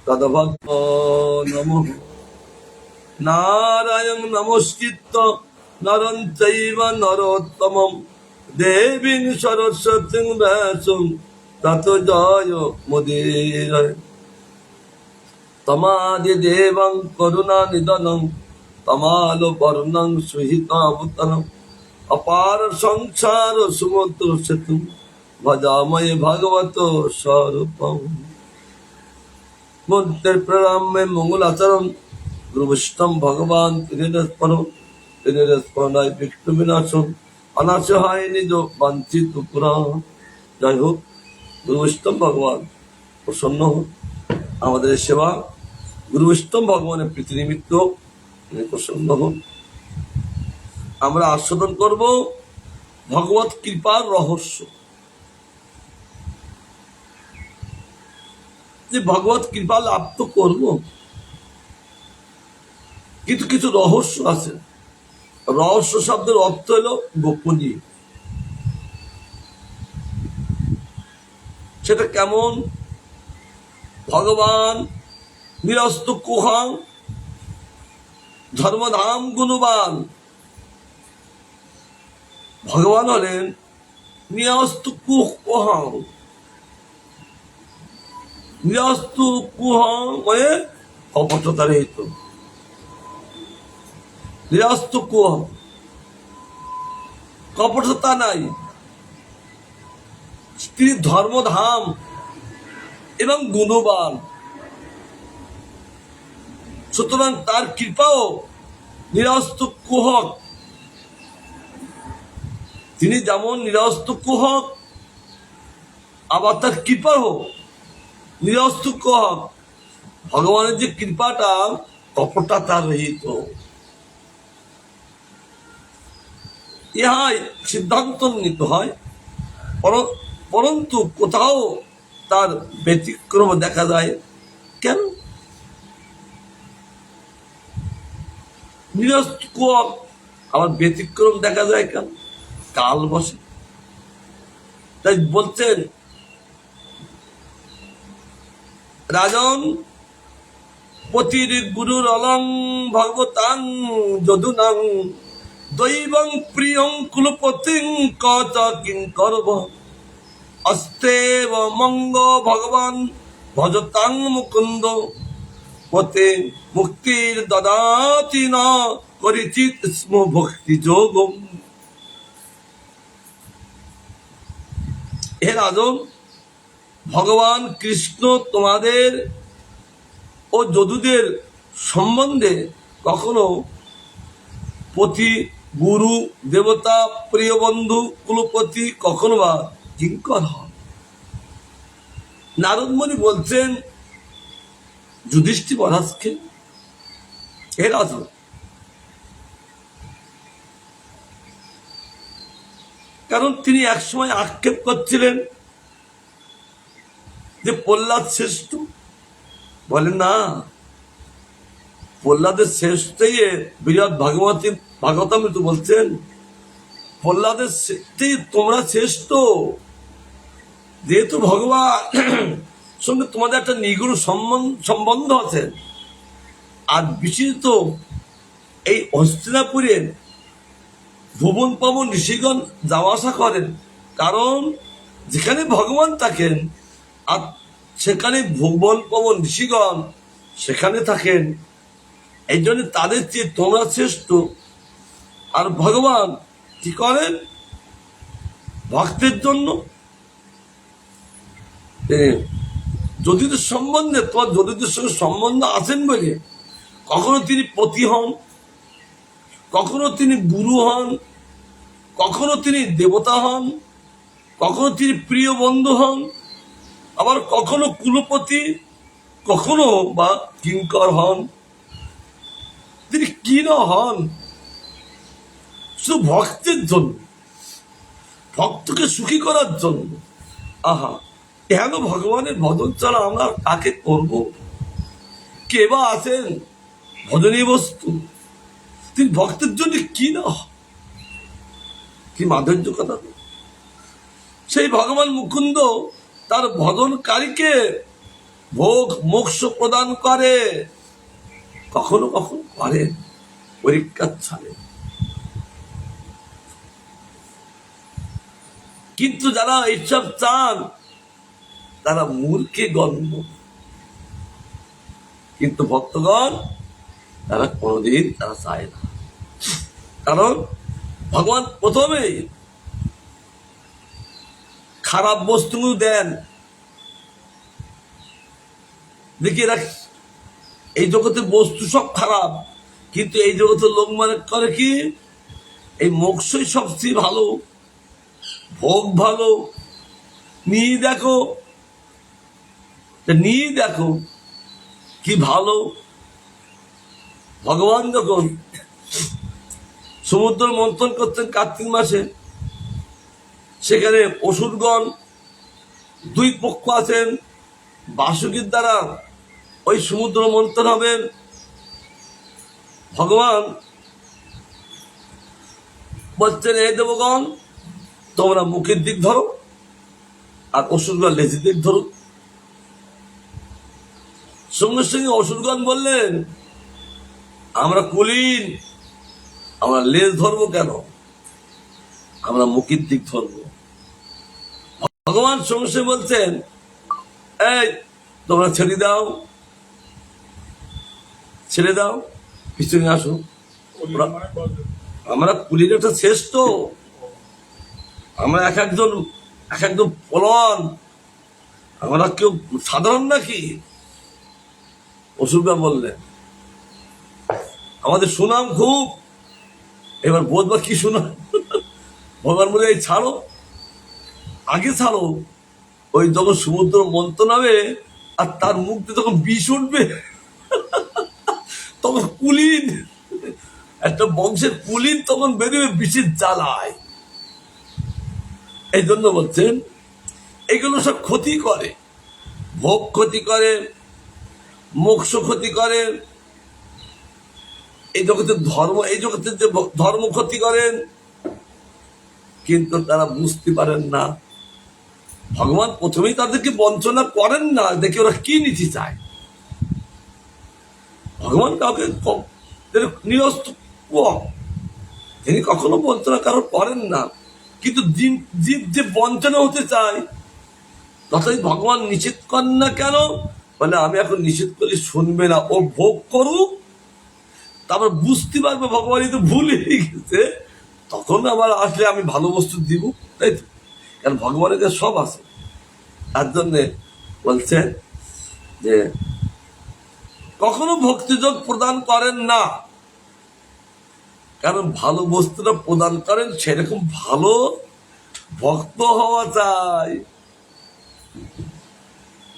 তদ্ভক্ত নমঃ। নারায়ণ নমস্কৃত্য নরং চৈব নরোত্তমম দেবীং সরস্বতীং ব্যাসং ততো জয় মুদীরয়ে। তমাদি দেবং করুণা নিধনং তমালো বর্ণং সুহিতাবতরম অপার সংসার সমুদ্র সেতু ভজাময় ভগবত স্বরূপম। মন্ত্রের প্রণাম में मंगल आचरण गुरु वैष्णव भगवान तिनेर स्मरणाय विघ्न विनाशम अनाशय হয় নিজ বাঞ্ছিত পুরাণ। যাই হোক, গুরু বৈষ্ণব ভগবান প্রসন্ন হোক, আমাদের সেবা গুরু বৈষ্ণব ভগবানের প্রীতি নিমিত্ত প্রসন্ন হোক। আমরা আস্বাদন করব ভগবত কৃপার রহস্য। যে ভগবত কৃপা লাভ তো করবো, কিন্তু কিছু রহস্য আছে। রহস্য শব্দের অর্থ হলো গোপনীয়। সেটা কেমন? ভগবান নিরস্ত কুহাং ধর্মধাম গুণবান। ভগবান হলেন নিরস্ত কুহাং। নিরস্ত কুহাং মানে কপটতা রহিত। নিরস্ত কুহাং, কপটতা নাই। তিনি ধর্মধাম এবং গুণবান, সুতরাং তার কৃপাও নিরস্ত কুহক। তিনি যেমন নিরস্ত কুহক, আবার তার কৃপাও নিরস্ত কুহক। ভগবানের যে কৃপাটা কপটতা রহিত, ইহাই সিদ্ধান্ত নিতে হয়। পরন্তু কোথাও তার ব্যতিক্রম দেখা যায়। কেন? নিরস্ত কুহক আবার ব্যতিক্রম দেখা যায় কেন? কাল বসে। তাই বলছেন রাজন পতির গুরুর অলং ভগবতাং যদুনাং দৈবং প্রিয়ং কুলপতিং কত কিং করব অস্তেব মঙ্গ ভগবান ভজতাং মুকুন্দ পতে মুক্তির দদাতি ন করিচিত স্ম ভক্তি যোগম। হে রাজন, ভগবান কৃষ্ণ তোমাদের ও যদুদের সম্বন্ধে কখনো পতি, গুরু, দেবতা, প্রিয় বন্ধু, কুলপতি, কখনো বা কিঙ্কর হন। নারদমণি বলছেন যুধিষ্ঠির মহারাজকে, হে রাজন, কারণ তিনি একসময় আক্ষেপ করছিলেন যে প্রহ্লাদ শ্রেষ্ঠ। বলেন না, প্রহ্লাদের শ্রেষ্ঠ বিরাট ভাগবতম তো বলছেন প্রহ্লাদের তোমরা শ্রেষ্ঠ, যেহেতু ভগবান সঙ্গে তোমাদের একটা নিগুড় সম্বন্ধ আছে। আর বিশেষত এই হস্তিনাপুরের ভুবন পাবন ঋষিগণ যাওয়া আসা করেন, কারণ যেখানে ভগবান থাকেন আর সেখানে ভুবন পাবন ঋষিগণ সেখানে থাকেন। এই জন্য তাদের চেয়ে তোমরা শ্রেষ্ঠ। আর ভগবান কি করেন? ভক্তের জন্য যদুদের সম্বন্ধে, তোমার যদুদের সঙ্গে সম্বন্ধ আছেন বলে কখনো তিনি পতি হন, কখনো তিনি গুরু হন, কখনো তিনি দেবতা হন, কখনো তিনি প্রিয় বন্ধু হন, আবার কখনো কুলপতি, কখনো বা কিঙ্কর হন। তিনি কি না হন? শুধু ভক্তের জন্য, ভক্তকে সুখী করার জন্য। আহা, কেন ভগবানের ভজন ছাড়া আমরা কাকে করব? কে বা আছেন ভজনীয় বস্তু? তিনি ভক্তের জন্য কি না, কি মাধুর্য কথা। সেই ভগবান মুকুন্দ তার ভজনকারীকে ভোগ মোক্ষ প্রদান করে, কখনো কখনো করেন পরীক্ষার ছলে। কিন্তু যারা এইসব চান তারা মূর্খে গণ্য। কিন্তু ভক্তগণ তারা কোনোদিন তারা চায় না, কারণ ভগবান প্রথমেই খারাপ বস্তুগুলো দেন। দেখি এরা এই জগতের বস্তু সব খারাপ, কিন্তু এই জগতের লোক মনে করে কি এই মোক্ষই সবচেয়ে ভালো, ভোগ ভালো। নিয়ে দেখো কি ভালো। ভগবান যখন সমুদ্র মন্থন করতেন কার্তিক মাসে, সেখানে অসুরগণ দুই পক্ষ আছেন, বাসুকীর দ্বারা ওই সমুদ্র মন্থন হবেন। ভগবান বলছেন, এই দেবগণ তোমরা মুখের দিক ধরো, আর অসুরগণ লেজের দিক ধরো। সঙ্গে সঙ্গে অসুরগণ বললেন, আমরা কুলীন, আমরা লেজ ধরবো কেন, আমরা মুখের দিক ধরবো। ভগবান সঙ্গে সঙ্গে বলছেন, এই তোমরা ছেড়ে দাও, পিছনে আসো। আমরা কুলীন একটা শ্রেষ্ঠ, আমরা এক একজন ফলন, আমরা কেউ সাধারণ নাকি? অসুরগণ বললেন, আমাদের সুনাম খুব, এবার বোধবা কি সুনাম। ভগবান বলে, এই আগে ছাড়ো, ওই যখন সমুদ্র মন্থন হবে আর তার মুখ দিয়ে যখন বিষ উঠবে, তখন কুলীন, একটা বংশের কুলীন তখন বেরোবে বিষের জ্বালায়। এই জন্য বলছেন এগুলো সব ক্ষতি করে, ভোগ ক্ষতি করে, মোক্ষ ক্ষতি করে, এই জগতের যে ধর্ম ক্ষতি করেন। কিন্তু তারা বুঝতে পারেন না, ভগবান প্রথমেই তাদেরকে বঞ্চনা করেন না, দেখে ওরা কি নিতে চায়। ভগবান কাউকে নিরস্ত, তিনি কখনো বঞ্চনা কারো করেন না। কিন্তু জীব যে বঞ্চনা হতে চায়, তথাপি ভগবান নিষেধ করেন না কেন? বলে, আমি এখন নিষেধ করি শুনবে না, ও ভোগ করুক, তারপর বুঝতে পারবে ভগবান তো ভুল হয়ে গেছে, তখন আবার আসলে আমি ভালো বস্তু দিব, তাই তো? কারণ ভগবানের কাছে সব আছে। তার জন্য বলছেন যে কখনো ভক্তিযোগ প্রদান করেন না, কারণ ভালো বস্তুটা প্রদান করেন, সেরকম ভালো ভক্ত হওয়া চাই।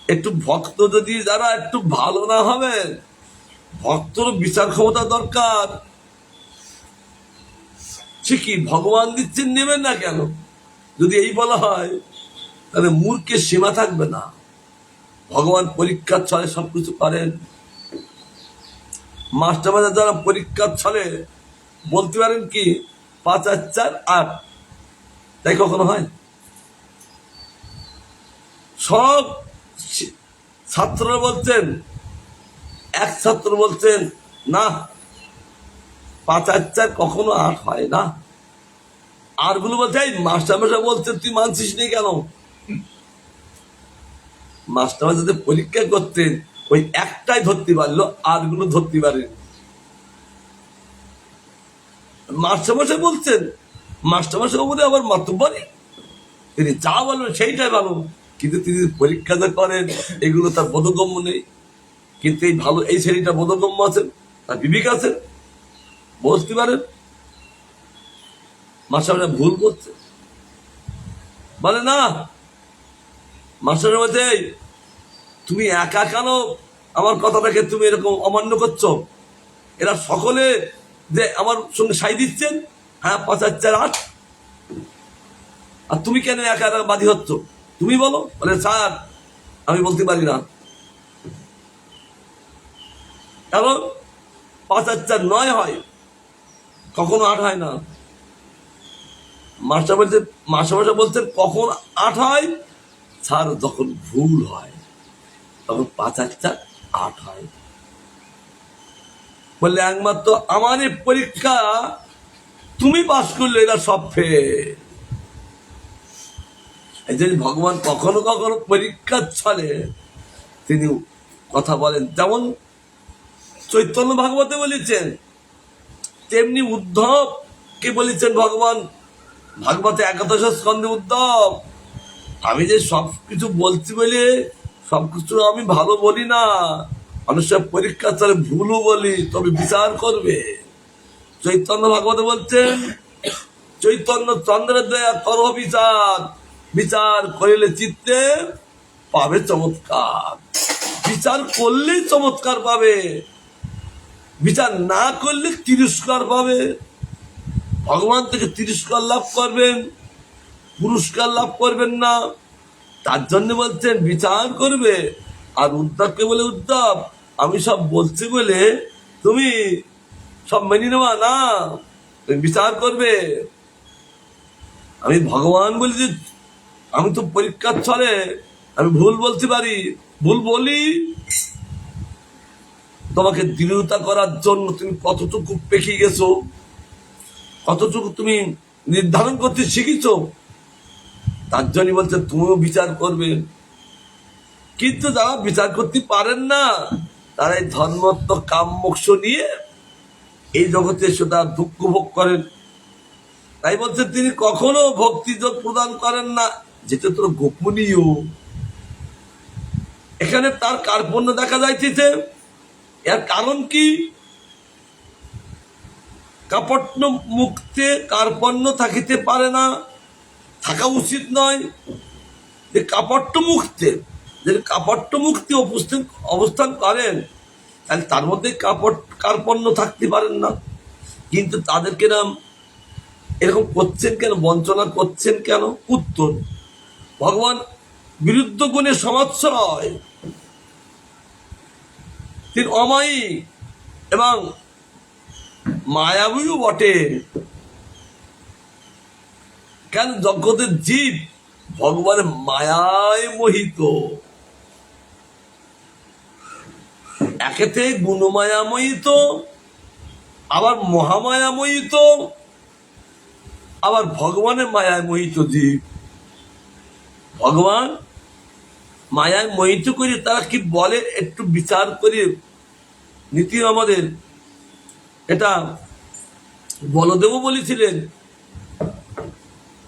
একটু ভক্ত যদি যারা একটু ভালো না হবে, ভক্তর বিচার ক্ষমতা দরকার। ঠিকই ভগবান দিচ্ছেন, নেবেন না কেন? যদি এই বলা হয় তাহলে মূর্খের সীমা থাকবে না। ভগবান পরীক্ষার ছলে সবকিছু করেন। মাস্টারমাস্টার যারা পরীক্ষার ছলে বলতে পারেন কি 5 আর 4 8, তাই কখনো হয়? সব ছাত্ররা বলছেন, এক ছাত্র বলছেন না 5 আর 4 কখনো 8 হয় না। আর গুলো বলছে, মাস্টারমশাই বলছেন তুই মানছিস নি কেন? মাস্টারমশাই যাদের পরীক্ষা করতেন ওই একটাই ধরতে পারলো, আর গুলো ধরতে পারেন। মাস্টারমশাই বলছেন, মাস্টারমশাই বলে আবার মাতব্বরি, তিনি যা বলবেন সেইটাই ভালো। কিন্তু তিনি পরীক্ষা যা করেন এগুলো তার বোধগম্য নেই। কিন্তু এই ভালো এই শ্রেণীটা বোধগম্য আছেন, তার বিবেক আছেন, বুঝতে পারেন মাস্টারমশাই ভুল করছে। বলে না, মাস্টারের মধ্যে তুমি একা কেন আমার কথাটাকে তুমি এরকম অমান্য করছো? এরা সকলে যে আমার সঙ্গে সাই দিচ্ছেন, হ্যাঁ 5 আর 4 8, আর তুমি কেন একা একা বাদী হচ্ছ? তুমি বলো। বলে, স্যার আমি বলতে পারি না, কারণ 5 আর 4 9 হয়, কখনো 8 হয় না। মাস্টারমশাই বলছেন কখন 8 হয়? স্যার যখন ভুল হয়, তখন 5 আর 4 8 হয়। বললে একমাত্র আমার এই পরীক্ষা তুমি পাস করলে, এরা সব ফেল। এই জন্য ভগবান কখনো কখনো পরীক্ষার ছলে তিনি কথা বলেন। যেমন চৈতন্য ভাগবতে বলেছেন, তেমনি উদ্ধব কে বলেছেন ভগবান ভাগবতে 11 স্কন্ধে, উদ্ধব আমি যে সবকিছু বলছি বলে সবকিছু আমি ভালো বলি না, অনেক সব পরীক্ষা চলে ভুলও বলি, তবে বিচার করবে। চৈতন্য ভাগবত বলছেন, চৈতন্য চন্দ্রের দয়া করো বিচার, বিচার করিলে চিত্তে পাবে চমৎকার। বিচার করলেই চমৎকার পাবে, বিচার না করলে তিরস্কার পাবে। ভগবান থেকে তিরস্কার লাভ করবেন, পুরস্কার লাভ করবেন না। তার জন্য বলছেন বিচার করবে। আর উদ্ধবকে বলে, উদ্ধব আমি সব বলছি বলে তুমি সব মেনে নেওয়া না, তুমি বিচার করবে। আমি ভগবান বলি যে আমি তো পরীক্ষার ছলে আমি ভুল বলতে পারি, ভুল বলি। তোমাকে দৃঢ়তা করার জন্য তুমি কতটুকু পেকে গেছো, কতটুকু তুমি নির্ধারণ করতে শিখেছ, তার জন্য বলছে তুমিও বিচার করবে। কিন্তু যারা বিচার করতে পারেন না, তারা এই ধর্মত্ব কাম মোক্ষ নিয়ে এই জগতে সেটা দুঃখ ভোগ করেন। তাই বলছে তিনি কখনো ভক্তি যোগ প্রদান করেন না, যেটা তোর গোপনীয়। এখানে তার কার্পণ্য দেখা যাইতেছে। এর কারণ কি? কাপট্য মুক্তে কার্পণ্য থাকিতে পারে না, থাকা উচিত নয়। যে কাপট্য মুক্তে, যে কাপট্য মুক্তি অবস্থান করেন, তাহলে তার মধ্যে কার্পণ্য থাকতে পারেন না। কিন্তু তাদেরকে নাম এরকম করছেন কেন, বঞ্চনা করছেন কেন? উত্তর, ভগবান বিরুদ্ধ গুণে সমাশ্রয়, তিনি অমায়ী এবং মায়াবীও বটে। কেন? জগতের জীব ভগবানের মায়ায় মোহিত। একেতে গুণমায়া মোহিত, আবার মহামায়া মোহিত, আবার ভগবানের মায়ায় মোহিত জীব। ভগবান মায়ায় মোহিত করে তারা কি বলে একটু বিচার করে নীতি আমাদের। এটা বলদেবও বলেছিলেন,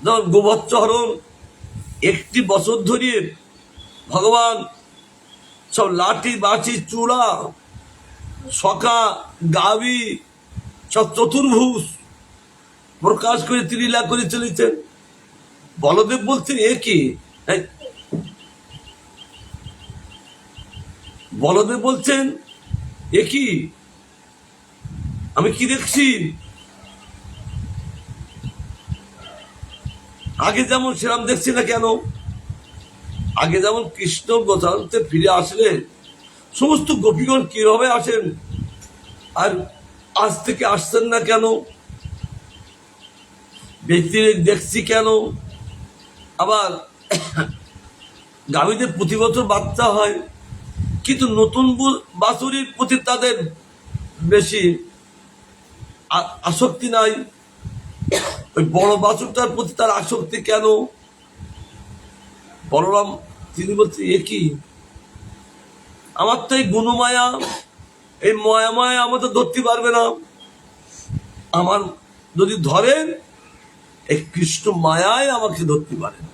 যখন গোবৎস হরণ 1 বছর ধরিয়ে ভগবান সব লাঠি বাঁচি চূড়া সখা গাবি সব চতুর্ভুজ প্রকাশ করে তিনি লীলা করে চলেছেন। বলদেব বলছেন এ কি? বলদেব বলছেন এ কি, আমি কি দেখছি? আগে যেমন শ্রীরাম দেখছি না কেন? আগে যেমন কৃষ্ণ গোচারণতে ফিরে আসলে সমস্ত গোপীগণ কিভাবে আসেন, আর আজ থেকে আসছেন না কেন? ব্যক্তি দেখছি কেন? আবার গাভীদের প্রতি বছর বাচ্চা হয়, কিন্তু নতুন বাছুরির প্রতি তাদের বেশি আসক্তি নাই। ওই বড় বাছুরটার প্রতি তার আসক্তি কেন? বলরাম তিনি বলছে এ কি, আমার তো এই গুণমায়া, এই মায়া আমাদের ধরতে পারবে না। আমার যদি ধরেন এই কৃষ্ণ মায়ায় আমাকে ধরতে পারেন।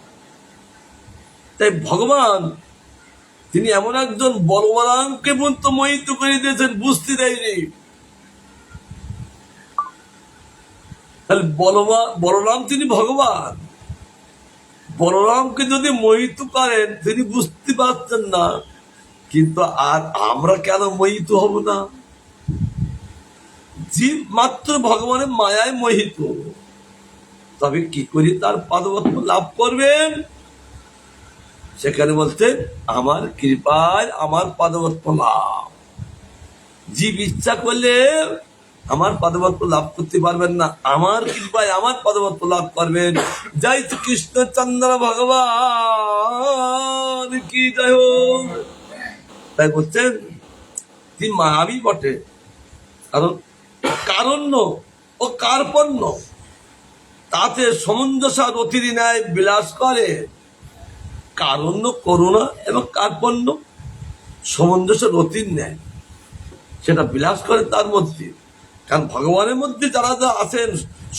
তাই ভগবান তিনি এমন একজন বলরামকে পর্যন্ত মোহিত করে দিয়েছেন, বুঝতে দেয়নি। তাহলে বলরাম তিনি ভগবান, বলরামকে যদি মোহিত করেন তিনি বুঝতে পারছেন না, কিন্তু আর আমরা কেন মোহিত হব না? জীব মাত্র ভগবানের মায়ায় মোহিত, তবে কি করে তার পাদপদ্ম লাভ করবেন? সেখানে বলতে আমার কৃপায় আমার পাদপদ্ম লাভ। জীব ইচ্ছা করলে আমার পাদপদ্ম লাভ করতে পারবেন না, আমার কৃপায় আমার পাদপদ্ম লাভ করবেন। জয় শ্রী কৃষ্ণচন্দ্র ভগবান কি জয় হোক। তাই বলছেন তিনি মায়াবী বটে, কারণ কারণ্য ও কার্পণ্য তাতে সমঞ্জসা রতির ন্যায় বিলাস করে। কারণ্য করুণা এবং কার্পণ্য সমঞ্জসা রতির ন্যায় সেটা বিলাস করে তার মধ্যে। কারণ ভগবানের মধ্যে যারা যা আছেন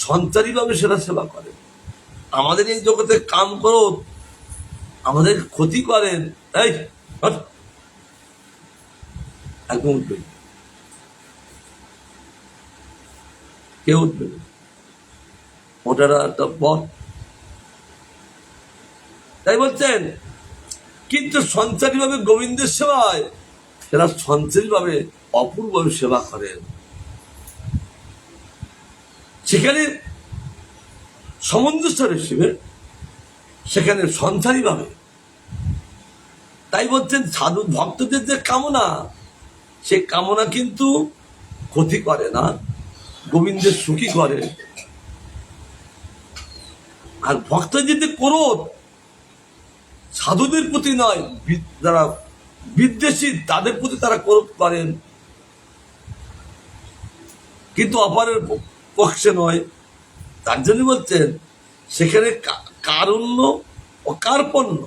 সঞ্চারী ভাবে সেটা সেবা করেন। আমাদের এই জগতে কাম করো, আমাদের ক্ষতি করেন, এই একদম উঠবে, কেউ উঠবে না, ওটারা একটা পথ। তাই বলছেন কিন্তু সঞ্চারী ভাবে গোবিন্দের সেবায় এরা সঞ্চারী ভাবে অপূর্বভাবে সেবা করেন। সেখানে সামঞ্জস্য হিসেবে সেখানে সঞ্চারী ভাবে। তাই বলছেন সাধু ভক্তদের যে কামনা, সে কামনা কিন্তু ক্ষতি করে না, গোবিন্দের সুখী করে। আর ভক্ত যদি ক্রোধ সাধুদের প্রতি নয়, যারা বিদ্বেষী তাদের প্রতি তারা ক্রোধ করেন, কিন্তু অপরের পক্ষে নয়। তার জন্য বলছেন সেখানে কারণ্য ও কার্পণ্য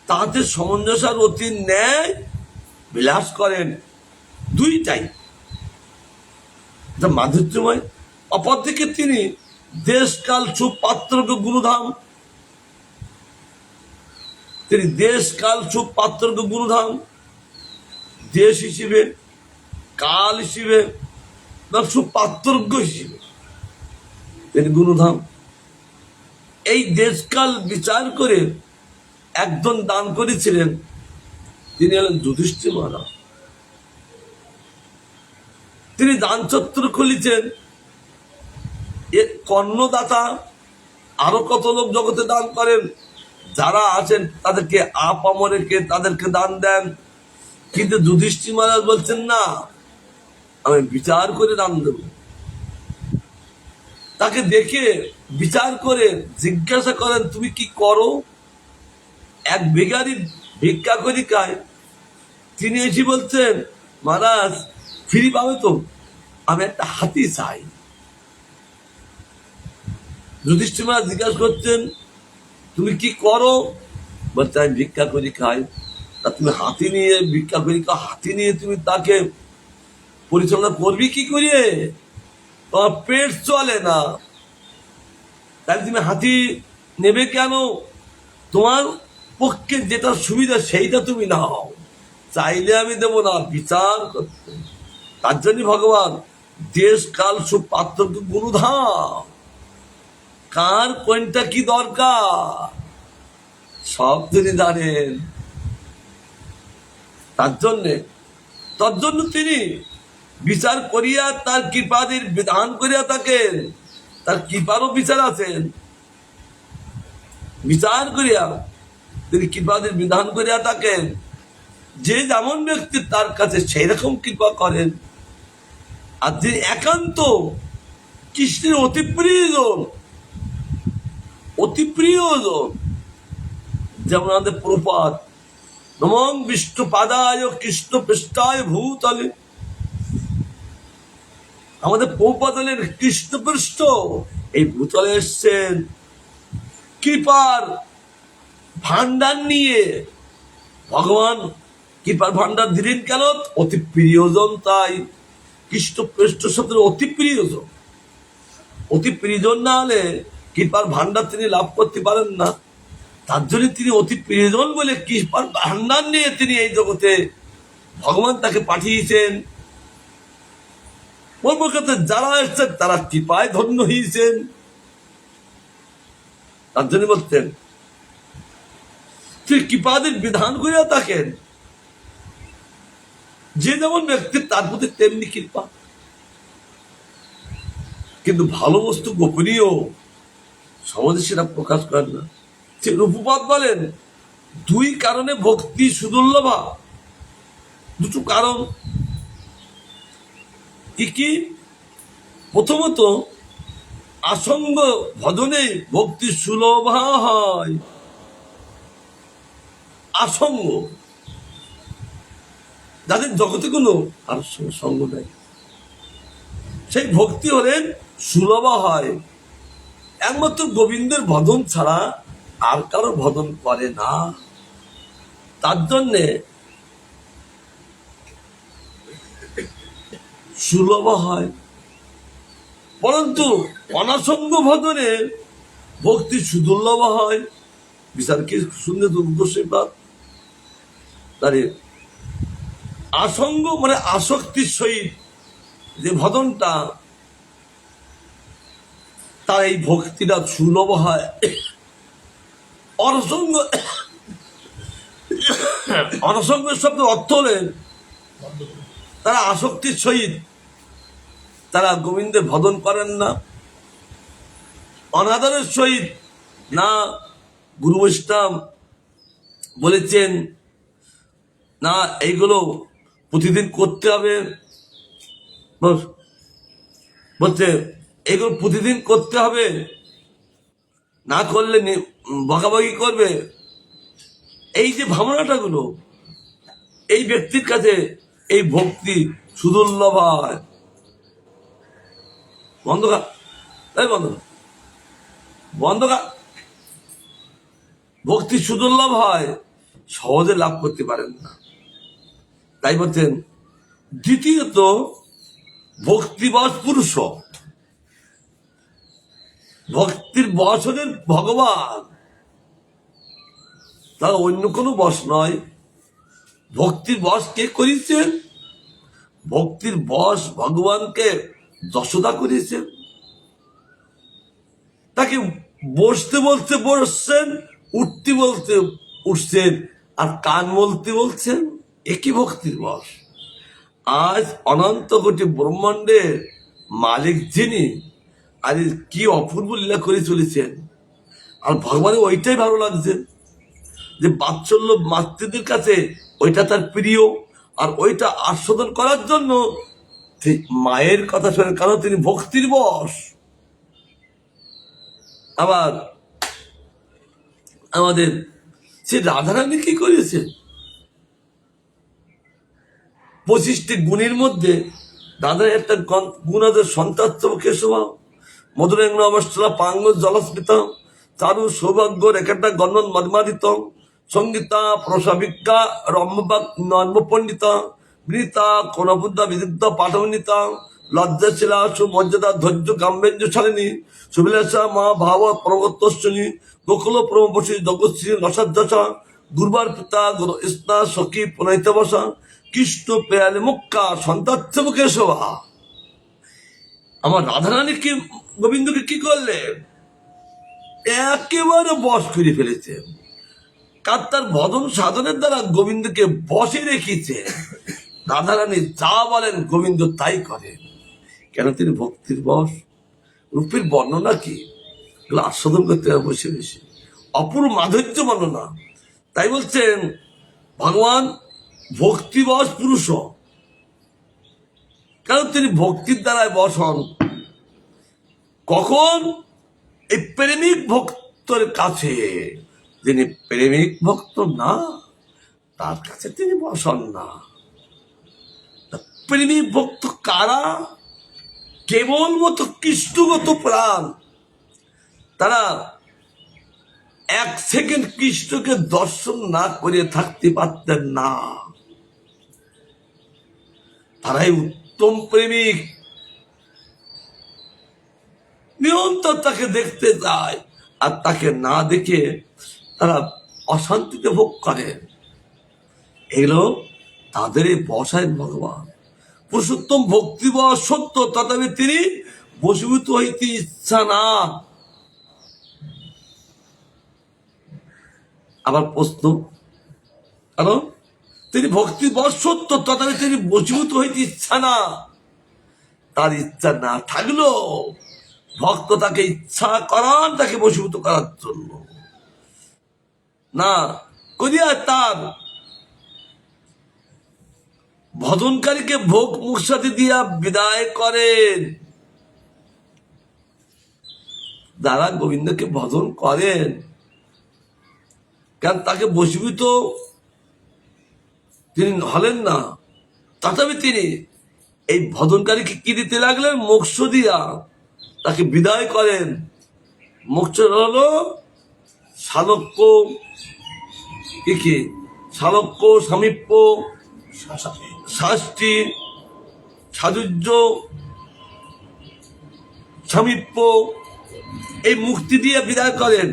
তাতে সমঞ্জসার অতি ন্যায় বিলাস করেন, দুইটাই মাধুর্যময়। অপরদিকে তিনি দেশকাল সুপাত্রকে গুরুধাম, তিনি দেশকাল সুপাত্রকে গুরুধাম, দেশ হিসেবে, কাল হিসেবে, সুপাত্রজ্ঞ হিসেবে তিনি গুরুধাম। এই দেশকাল বিচার করে একজন দান করেছিলেন, তিনি হলেন যুধিষ্ঠির মহারাজ। তিনি দান চত্বর খুলেছেন, এর কর্ণদাতা আরো কত লোক জগতে দান করেন, যারা আছেন তাদেরকে আপামরেকে তাদেরকে দান দেন। কিন্তু যুধিষ্ঠির মহারাজ বলছেন না, আমি বিচার করে দান দেব। তাকে দেখে বিচার করে জিজ্ঞাসা করেন তুমি কি করো? এক ভিখারি ভিক্ষা করি খায়। তিনি এসে বলছেন মহারাজ ফ্রি পাবে তো, আমি একটা হাতি চাই। যুধিষ্ঠির মহারাজ জিজ্ঞাসা করছেন তুমি কি করো? বলছে আমি ভিক্ষা করি খাই। তা তুমি হাতি নিয়ে ভিক্ষা করি খাও, হাতি নিয়ে তুমি তাকে পরিচালনা করবি কি করিয়ে? তোমার পেট চলে না, তাহলে তুমি হাতি নেবে কেন? তোমার পক্ষে যেটা সুবিধা সেইটা তুমি নাও, চাইলে আমি দেবো না, বিচার করতে। তার জন্য ভগবান দেশ কাল সুপাত্রকে গুরুধাম, কার কোনটা কি দরকার সব তিনি জানেন। তার জন্য তিনি বিচার করিয়া তার কৃপাদের বিধান করিয়া থাকেন। তার কৃপারও বিচার আছেন, বিচার করিয়া তিনি কৃপাদের বিধান করিয়া থাকেন। যে যেমন ব্যক্তি তার কাছে সেই রকম কৃপা করেন। আর যিনি একান্ত কৃষ্ণের অতি প্রিয়জন, যেমন আমাদের প্রপাত নমঃ বিষ্ণু পাদায় কৃষ্ণ পৃষ্ঠায় ভূতলে, আমাদের প্রপাতলের কৃষ্ণ পৃষ্ঠ এই ভূতলে এসছেন কৃপার ভান্ডার নিয়ে। ভগবান কৃপার ভান্ডার দিলেন কেন? অতি প্রিয়জন। তাই কৃষ্ণ পৃষ্ঠ শব্দের অতি প্রিয়জন, অতি প্রিয়জন না হলে কৃপার ভান্ডার তিনি লাভ করতে পারেন না। তার জন্য তিনি অতি প্রিয়জন বলে কৃপার ভান্ডার নিয়ে তিনি এই জগতে ভগবান তাকে পাঠিয়েছেন। কর্মক্ষেত্রে যারা এসছেন তারা কৃপায় ধন্য হয়েছেন। তার জন্য বলতেন তিনি কৃপাদের বিধান করিয়া থাকেন। যে যেমন ব্যক্তি তার প্রতি তেমনি কৃপা। কিন্তু ভালো বস্তু গোপনীয়, সমাজে সেটা প্রকাশ করেন না। রূপপাত বলেন দুই কারণে ভক্তি সুদুর্লভা। দুটো কারণ কি? প্রথমত আসঙ্গ ভজনে ভক্তি সুলভা হয়। আসঙ্গ যাদের জগতে কোনো আর সঙ্গ নেই, সেই ভক্তি হলেন সুলভ হয়। একমাত্র গোবিন্দের ভজন ছাড়া আর কারো ভজন করে না। তার জন্যে সুলভ হয়। পরন্তু অনাসঙ্গ ভজনে ভক্তি সুদুর্লভ হয়। বিচার কি শুনলে দুর্দশীবাদ তারে আসঙ্গ মানে আসক্তির সহিত যে ভজনটা, তার এই ভক্তিটা সুলভ হয়। অনসঙ্গ অনসঙ্গের শব্দ অর্থ হলেন তারা আসক্তির সহিত তারা গোবিন্দের ভজন করেন না, অনাদরের সহিত না। গুরু বৈষ্ণব বলেছেন না এইগুলো প্রতিদিন করতে হবে, বলছে এগুলো প্রতিদিন করতে হবে, না করলে বকাবকি করবে। এই যে ভাবনাটা গুলো এই ব্যক্তির কাছে এই ভক্তি সুদুর্লভ হয়। বন্ধকা তাই বন্ধকা ভক্তি সুদুর্লভ হয়, সহজে লাভ করতে পারেন না। তাই বলছেন দ্বিতীয়ত ভক্তিবশ পুরুষ, ভক্তির বশ হলেন ভগবান, তার অন্য কোনো বশ নয়। ভক্তির বশ কে করিয়েছেন? ভক্তির বশ ভগবানকে যশোদা করিয়েছেন। তাকে বসতে বলতে বসছেন, উঠতে বলতে উঠছেন, আর কান বলতে বলছেন। একই ভক্তির বশ। আজ অনন্ত কোটি ব্রহ্মাণ্ডের মালিক যিনি, আজ কি অপূর্ব লীলা করে চলেছেন। আর ভগবানের ওইটাই ভালো লাগছে যে বাৎসল্য মাতৃদের কাছে ওইটা তার প্রিয়, আর ওইটা আস্বাদন করার জন্য মায়ের কথা শোনেন, কারণ তিনি ভক্তির বশ। আবার আমাদের সে রাধারানী কি করেছে? 25টি গুণের মধ্যে রাধার একটা গুণ আছে, সন্তাত্ম কেশবা মধুরেঙ্গ অবস্থা পাঙ্গ জলস্মিত চারু সৌভাগ্য রেখাটা গণন মর্মাদিত সঙ্গীতা প্রসাবিজ্ঞা রম্যবাক নর্ম পণ্ডিতা বৃতা কোনবুদ্ধা বিদিগ্ধ পাঠবনিতা লজ্জাশীলা সুমর্যাদা ধৈর্য গাম্ভীর্য ছাড়িনি সুবিলাসা মা ভাব প্রবর্তনী গোকুল প্রমবশী জগৎশ্রী রসাধ্যসা গুরুবার পিতা গুরু স্না সখী পুনহিত বসা কৃষ্ণ পেয়ালে মুক্কা সন্তাচ্ছব কেশবা। আমার রাধারানী কি গোবিন্দকে কি করলে? একেবারে বশ করে ফেলেছে। কার তার ভজন সাধনের দ্বারা গোবিন্দকে বসে রেখেছে। রাধারানী যা বলেন গোবিন্দ তাই করেন। কেন? তিনি ভক্তির বশ। রূপের বর্ণনা কি এগুলো আস্বাদন করতে হবে বসে বসে, অপূর্ব মাধুর্য বর্ণনা। তাই বলছেন ভগবান ভক্তিবশ পুরুষ, কারণ তিনি ভক্তির দ্বারায় বশ হন। কখন? এই প্রেমিক ভক্তের কাছে। যিনি প্রেমিক ভক্ত না, তার কাছে তিনি বসন না। প্রেমিক ভক্ত কারা? কেবলমাত্র কৃষ্ণগত প্রাণ। তারা 1 সেকেন্ড কৃষ্ণকে দর্শন না করে থাকতে পারতেন না। তারাই উত্তম প্রেমিক। নিরন্তর তাকে দেখতে যায়, আর তাকে না দেখে তারা অশান্তিতে ভোগ করে। এগুলো তাদের বসায় ভগবান। পুরুষোত্তম ভক্তি বস সত্য, তথাপি তিনি বশীভূত হইতে ইচ্ছা না। আবার প্রশ্ন, কারণ তিনি ভক্তি বস সত্য, তথাপি তিনি বশীভূত হইতে ইচ্ছা না। তার ইচ্ছা না থাকলেও ভক্ত তাকে ইচ্ছা করান তাকে বশীভূত করার জন্য, না করিয়া তার ভজনকারীকে ভোগ মুখসাথে দিয়া বিদায় করেন। যারা গোবিন্দকে ভজন করেন, কেন তাকে বশীভূত তিনি হলেন না, তথাপি তিনি এই ভজনকারীকে কি দিতে লাগলেন? মোক্ষ দিয়া তাকে বিদায় করেন। মোক্ষ হলো সালোক্য, কি সালোক্য, সামীপ্য, শাস্তি, সাযুজ্য, সামীপ্য, এই মুক্তি দিয়ে বিদায় করেন।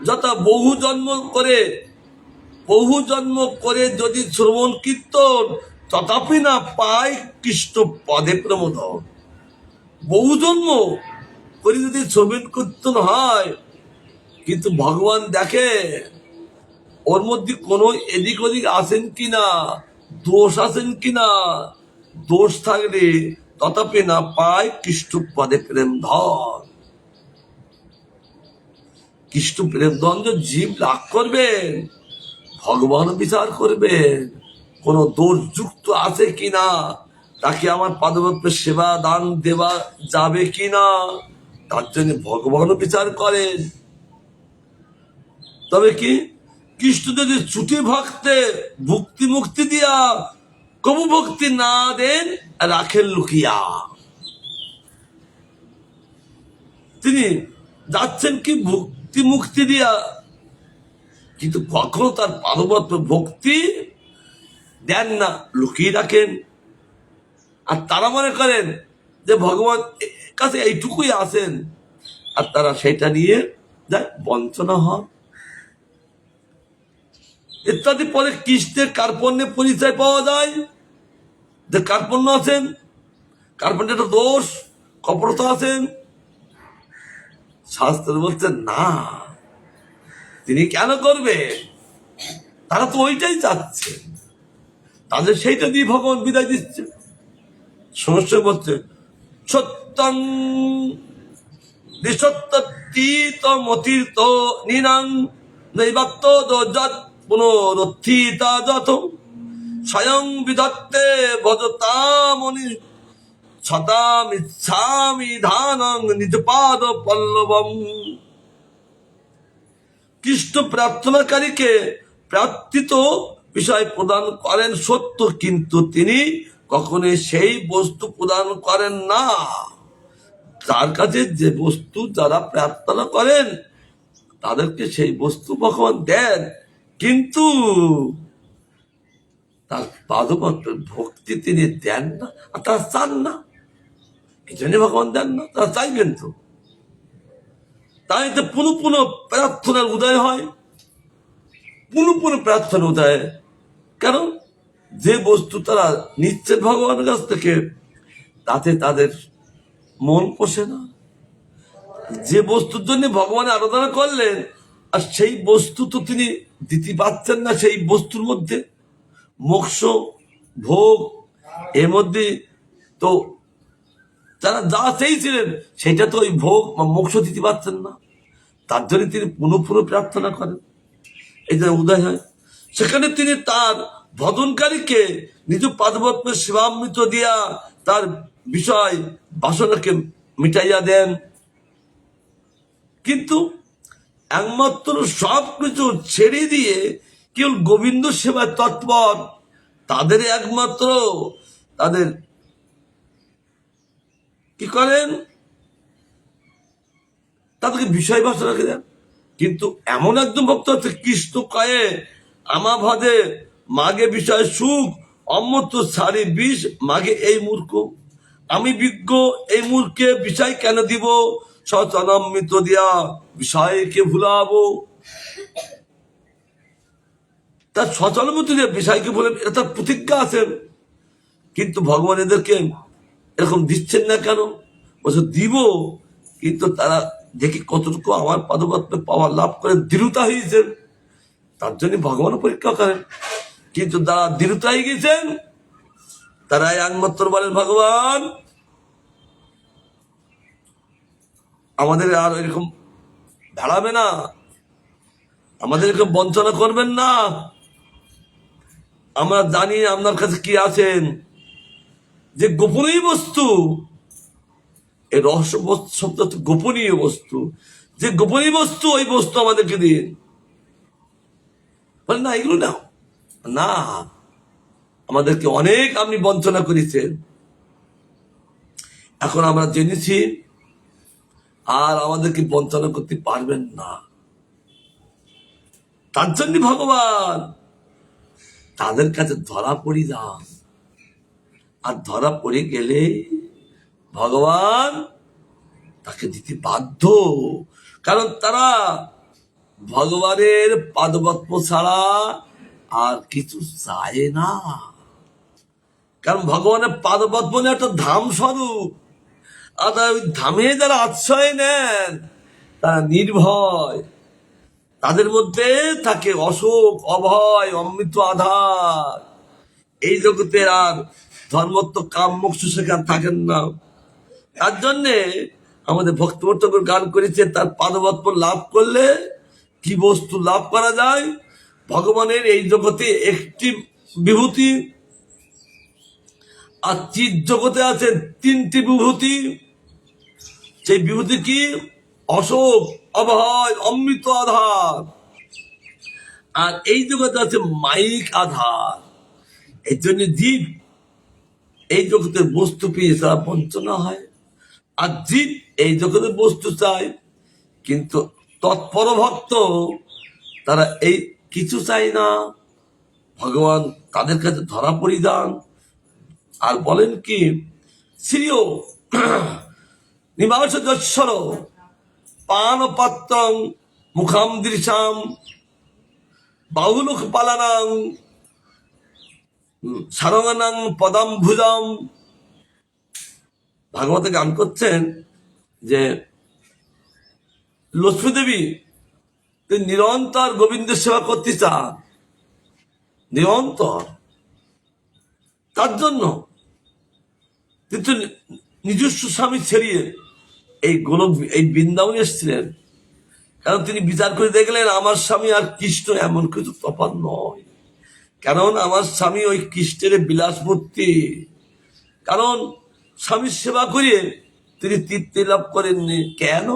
যথা বহু জন্ম করে যদি শ্রবণ কীর্তন তথাপি না পায় কৃষ্ণ পদে প্রমোদ। বহু জন্ম করে যদি শ্রবণ কীর্তন হয়, কিন্তু ভগবান দেখে ওর মধ্যে কোনো এদিক ওদিক আছেন কিনা, দোষ আছেন কিনা। দোষ থাকলে তথাপি না পায় কৃষ্ণ পদে প্রেম ধন। কৃষ্ণ প্রেম ধন যে জীব লাভ করবেন, ভগবান বিচার করবেন কোন দোষযুক্ত আছে কিনা, তাকে আমার পাদপদ্মের সেবা দান দেওয়া যাবে কিনা, তার জন্য ভগবানও বিচার করেন। তবে কি কৃষ্ণ যদি ছুটি ভক্তে ভক্তি মুক্তি দিয়া কবু ভক্তি না দেন, রাখেন লুকিয়া। তিনি যাচ্ছেন কি ভক্তি মুক্তি দিয়া, কিন্তু কখনো তার পাদপদ্ম ভক্তি দেন না, লুকিয়ে রাখেন। আর তারা মনে করেন যে ভগবান কাছে এইটুকুই আছেন, আর তারা সেটা নিয়ে যায় বঞ্চনা হয় ইত্যাদি। পরে কৃষ্ণের কার্পণ্যে পরিচয় পাওয়া যায় যে কার্পণ্য আছেন, কার্পণ্যের একটা দোষ, কপটতা আছেন। শাস্ত্র বলছেন না, তিনি কেন করবে? তারা তো ওইটাই চাচ্ছে, তাদের সেইটা দিয়ে ভগবান বিদায় দিচ্ছে। সমস্যা বলছে সত্যং মতীর্থ নিনাং নৈবাত্য যৎ পুনরুত্থিতা যত স্বয়ং বিধত্তে ভজতামনি সতামিচ্ছামি ধানং নিজপাদ পল্লবম। কৃষ্ণ প্রার্থনাকারীকে প্রার্থিত বিষয় প্রদান করেন সত্য, কিন্তু তিনি কখনোই সেই বস্তু প্রদান করেন না। তার কাছে যে বস্তু যারা প্রার্থনা করেন তাদেরকে সেই বস্তু ভগবান দেন, কিন্তু তার পাদপদ্মের ভক্তি তিনি দেন না, আর তারা চান না। এই জন্য ভগবান দেন না, তারা চাইবেন তো। তাই তো পুনঃ পুনঃ প্রার্থনার উদয় হয়, পুনঃ পুনঃ প্রার্থনার উদয়। কেন? যে বস্তু তারা নিচ্ছেন ভগবানের কাছ থেকে, তাতে তাদের মন পোষে না। যে বস্তুর জন্য ভগবান আরাধনা করলেন, আর সেই বস্তু তো তিনি দিতে পারছেন না। সেই বস্তুর মধ্যে মোক্ষ, ভোগ, এর মধ্যে তো যারা যা চেয়েছিলেন সেটা তো ওই ভোগ বা মোক্ষ দিতে পারছেন না। তার জন্য তিনি পুনঃ পুনঃ প্রার্থনা করেন, এই জন্য উদয় হয়। সেখানে তিনি তার ভজনকারীকে নিজ পাদপদ্মের সেবামৃত দিয়া তার বিষয় বাসনাকে মিটাইয়া দেন। কিন্তু একমাত্র সবকিছু ছেড়ে দিয়ে কেবল গোবিন্দ সেবায় তৎপর তাদের একমাত্র তাদের কি করেন, তাদেরকে বিষয় বাসনাকে দেন। কিন্তু এমন একজন ভক্ত আছে কৃষ্ণ কয়ে আমা ভাদে মাগে বিষয় সুখ অমৃত ছাড়ি বিষ মাগে এই মূর্খ। আমি বিজ্ঞ, এই মূর্খে বিষয় কেন দিব, সচনামৃত দিয়া বিষয়কে ভুলাবো। তার সচনামৃত দিয়া বিষয়কে ভুলেন, এটা তার প্রতিজ্ঞা আছেন। কিন্তু ভগবান এদেরকে এরকম দিচ্ছেন না কেন? বলছে দিব, কিন্তু তারা দেখি কতটুকু আমার পাদপদ্মে পাওয়ার লাভ করে দৃঢ়তা হয়েছেন, তার জন্য ভগবান পরীক্ষা করেন। কিন্তু যারা দৃঢ়তা হয়ে গেছেন তারাই একমাত্র বলেন ভগবান আমাদের আর এরকম ঢালাবে না, আমাদের এরকম বঞ্চনা করবেন না। আমরা জানি আপনার কাছে কি আছেন, যে গোপনীয় বস্তু, এই রহস্য শব্দ গোপনীয় বস্তু, যে গোপনীয় বস্তু ওই বস্তু আমাদেরকে দিন। বলে না এগুলো নাও না, আমাদেরকে অনেক আপনি বঞ্চনা করেছেন, এখন আমরা জেনেছি আর আমাদেরকে বঞ্চনা করতে পারবেন না। তার জন্য ভগবান তাদের কাছে ধরা পড়ি যান, আর ধরা পড়ে গেলে ভগবান তাকে দিতে বাধ্য, কারণ তারা ভগবানের পাদপদ্ম ছাড়া আর কিছু চায় না। কারণ ভগবানের পাদপদ্ম একটা ধাম স্বরূপ, আর ওই ধামে যারা আশ্রয় নেন তারা নির্ভয়, তাদের মধ্যে থাকে অশোক, অভয়, অমৃত আধার। এই জগতে আর ধর্মত্ব কাম মোক্ষ সেখানে থাকেন না। তার জন্যে আমাদের ভক্তবর্ত গান করেছে, তার পাদপদ্ম লাভ করলে কি বস্তু লাভ করা যায়। ভগবানের এই জগতে একটি বিভূতি, আর চিৎ জগতে আছে তিনটি বিভূতি। সেই বিভূতি কি? অশোক, অভয়, অমৃত আধার। আর এই জগতে আছে মাইক আধার। এই জন্য জীব এই জগতের বস্তু পেয়ে তারা বঞ্চনা হয়, আর জীব এই জগতের বস্তু চায়, কিন্তু তৎপর ভক্ত তারা এই কিছু চায় না। ভগবান তাদের কাছে ধরা পরিধান আর বলেন কি, শ্রীয় নিবাস যশ্বর পান পাত্রং মুখাম দৃশাম বাহুলুক পালানাং সারঙ্গানাং পদাম ভুজাম। ভাগবতে গান করছেন যে লক্ষ্মী দেবী তিনি নিরন্তর গোবিন্দের সেবা করতে চান, নিরন্তর। তার জন্য কিন্তু নিজস্ব স্বামী ছেড়িয়ে এই গোলক এই বৃন্দাবনে এসেছিলেন, কারণ তিনি বিচার করে দেখলেন আমার স্বামী আর কৃষ্ণ এমন কিছু তফাৎ নয়। কারণ আমার স্বামী ওই কৃষ্ণের বিলাসমূর্তি। কারণ স্বামীর সেবা করিয়ে তিনি তৃপ্তি লাভ করেননি। কেন?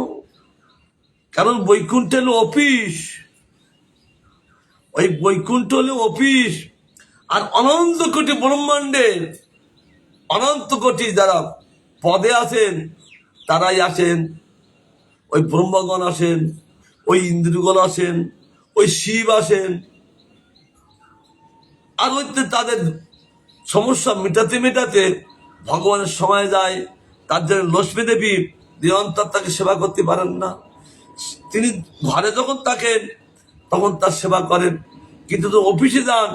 কারণ বৈকুণ্ঠ হলো অফিস, ওই বৈকুণ্ঠ হলো অফিস। আর অনন্ত কোটি ব্রহ্মাণ্ডের অনন্ত কোটি যারা পদে আছেন তারাই আসেন, ওই ব্রহ্মগণ আসেন, ওই ইন্দ্রগণ আসেন, ওই শিব আসেন, আর ওই তাদের সমস্যা মেটাতে মেটাতে ভগবানের সময় যায়। তার জন্য লক্ষ্মী দেবী নিরন্তর তাকে সেবা করতে পারেন না। তিনি ঘরে যখন থাকেন তখন তার সেবা করেন, কিন্তু তো অফিসে যান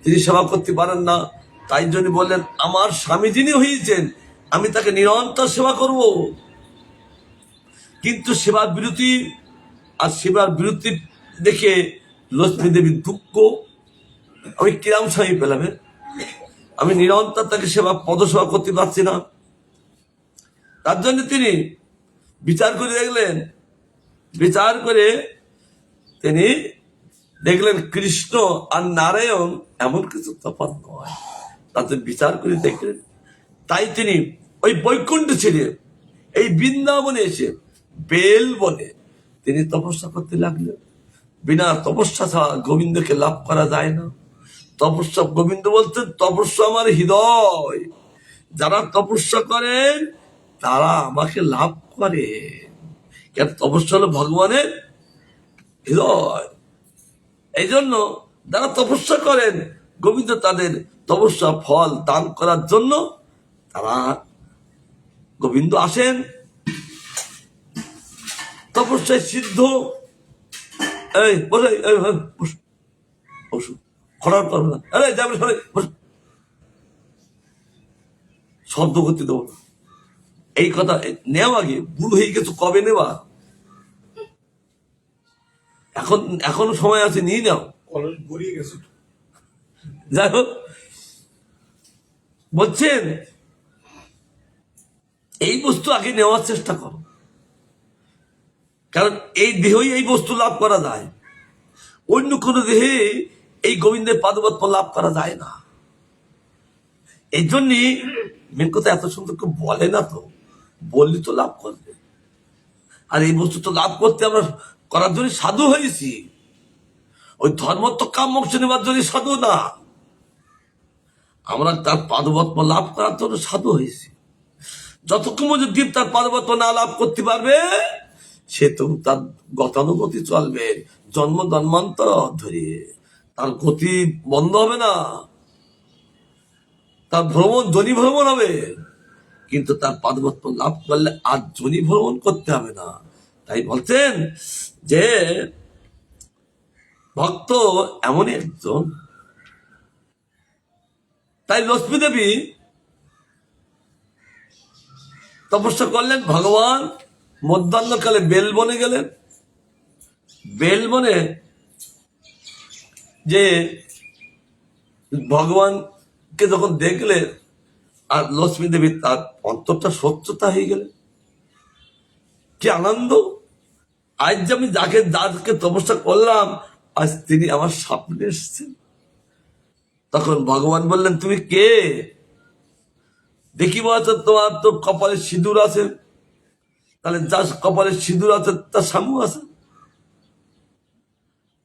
তিনি সেবা করতে পারেন না। তাই জন্য বললেন আমার স্বামী যিনি হয়েছেন আমি তাকে নিরন্তর সেবা করব। কিন্তু সেবার বিরতি, আর সেবার বিরতি দেখে লক্ষ্মী দেবীর দুঃখ, আমি কিরাম স্বামী পেলাম, আমি নিরন্তর তাকে পদসেবা করতে পারছি না। তার জন্য তিনি বিচার করে দেখলেন, বিচার করে তিনি দেখলেন কৃষ্ণ আর নারায়ণ এমন কিছু তফাৎ নয়। তাতে বিচার করে দেখলেন, তাই তিনি ওই বৈকুণ্ঠ ছেড়ে এই বৃন্দাবনে এসে বেল বনে তিনি তপস্যা করতে লাগলেন। বিনা তপস্যা ছাড়া গোবিন্দকে লাভ করা যায় না। তপস্যা, গোবিন্দ বলতেন তপস্যা আমার হৃদয়, যারা তপস্যা করেন তারা আমাকে লাভ করে। কেন? তপস্যা হলো ভগবানের হৃদয়। এই জন্য যারা তপস্যা করেন গোবিন্দ তাদের তপস্যা ফল দান করার জন্য তারা গোবিন্দ আসেন। তপস্যায় সিদ্ধ এই বসে বসু খড়ার করবে না, আরে যাবে সরে শব্দ করতে দেবো না। এই কথা নেওয়া আগে বুড়ো হয়ে গেছো, কবে নেওয়া? এখনো সময় আছে, নিয়ে নাও। যাই হোক, বলছেন এই বস্তু আগে নেওয়ার চেষ্টা করো, কারণ এই দেহই এই বস্তু লাভ করা যায়। অন্য কোনো দেহে এই গোবিন্দের পাদপদ্ম লাভ করা যায় না। এই জন্যই মেন কথা এত সুন্দর কেউ বলে না, তো বললি তো লাভ করবে। আর এই বস্তু তো লাভ করতে আমরা করার জন্য সাধু হয়েছি, ওই ধর্ম তো কাম মোক্ষ নেবার জন্য সাধু না। আমরা তার পাদপদ্ম লাভ করার জন্য সাধু হয়েছি। যতক্ষণ পর্যন্ত জীব তার পাদপদ্ম না লাভ করতে পারবে, সে তো তার গতানুগতি চলবে জন্ম জন্মান্তর ধরে, তার গতি বন্ধ হবে না, তার ভ্রমণ জনি ভ্রমণ হবে, কিন্তু তার পাদপদ্ম লাভ করলে আর জনি ভ্রমণ করতে হবে না। তাই বলছেন যে ভক্ত এমনই একজন। তাই লক্ষ্মী দেবী তপস্যা করলেন, ভগবান মধ্যাহ্নকালে বেলবনে গেলেন। বেলবনে যে ভগবানকে যখন দেখলেন, আর লক্ষ্মী দেবী তার অন্তরটা স্বচ্ছতা হয়ে গেলেন। কি আনন্দ! আজ যে আমি যাকে তপস্যা করলাম, আজ তিনি আমার স্বপ্নে এসেছেন। তখন ভগবান বললেন, তুমি কে? দেখি বলতো, তোমার তো কপালে সিঁদুর আছে, তাহলে যার কপালে সিঁদুর আছে তার স্বামী আছে,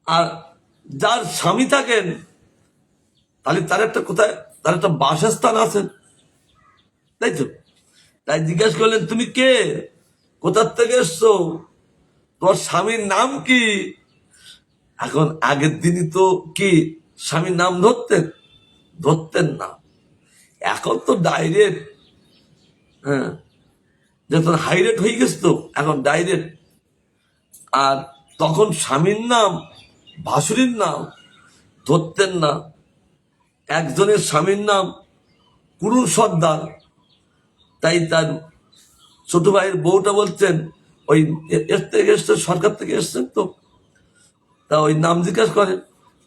আর যার স্বামী থাকেন তাহলে তার একটা কোথায়, তার একটা বাসস্থান আছে, তাই তো? তাই জিজ্ঞাসা করলেন, তুমি কে, কোথার থেকে এসছো, তোমার স্বামীর নাম কি? এখন আগের দিনই তো কি স্বামীর নাম ধরতেন না, এখন তো ডাইরেক্ট, হ্যাঁ, যখন হাইরেট হয়ে গেছে তো এখন ডাইরেক্ট। আর তখন স্বামীর নাম, ভাসুরীর নাম ধরতেন না। একজনের স্বামীর নাম কুরুন সর্দার, তাই তার ছোট ভাইয়ের বউটা বলছেন, ওই এর থেকে এসছেন, সরকার থেকে এসছেন তো, তা ওই নাম জিজ্ঞাসা করেন।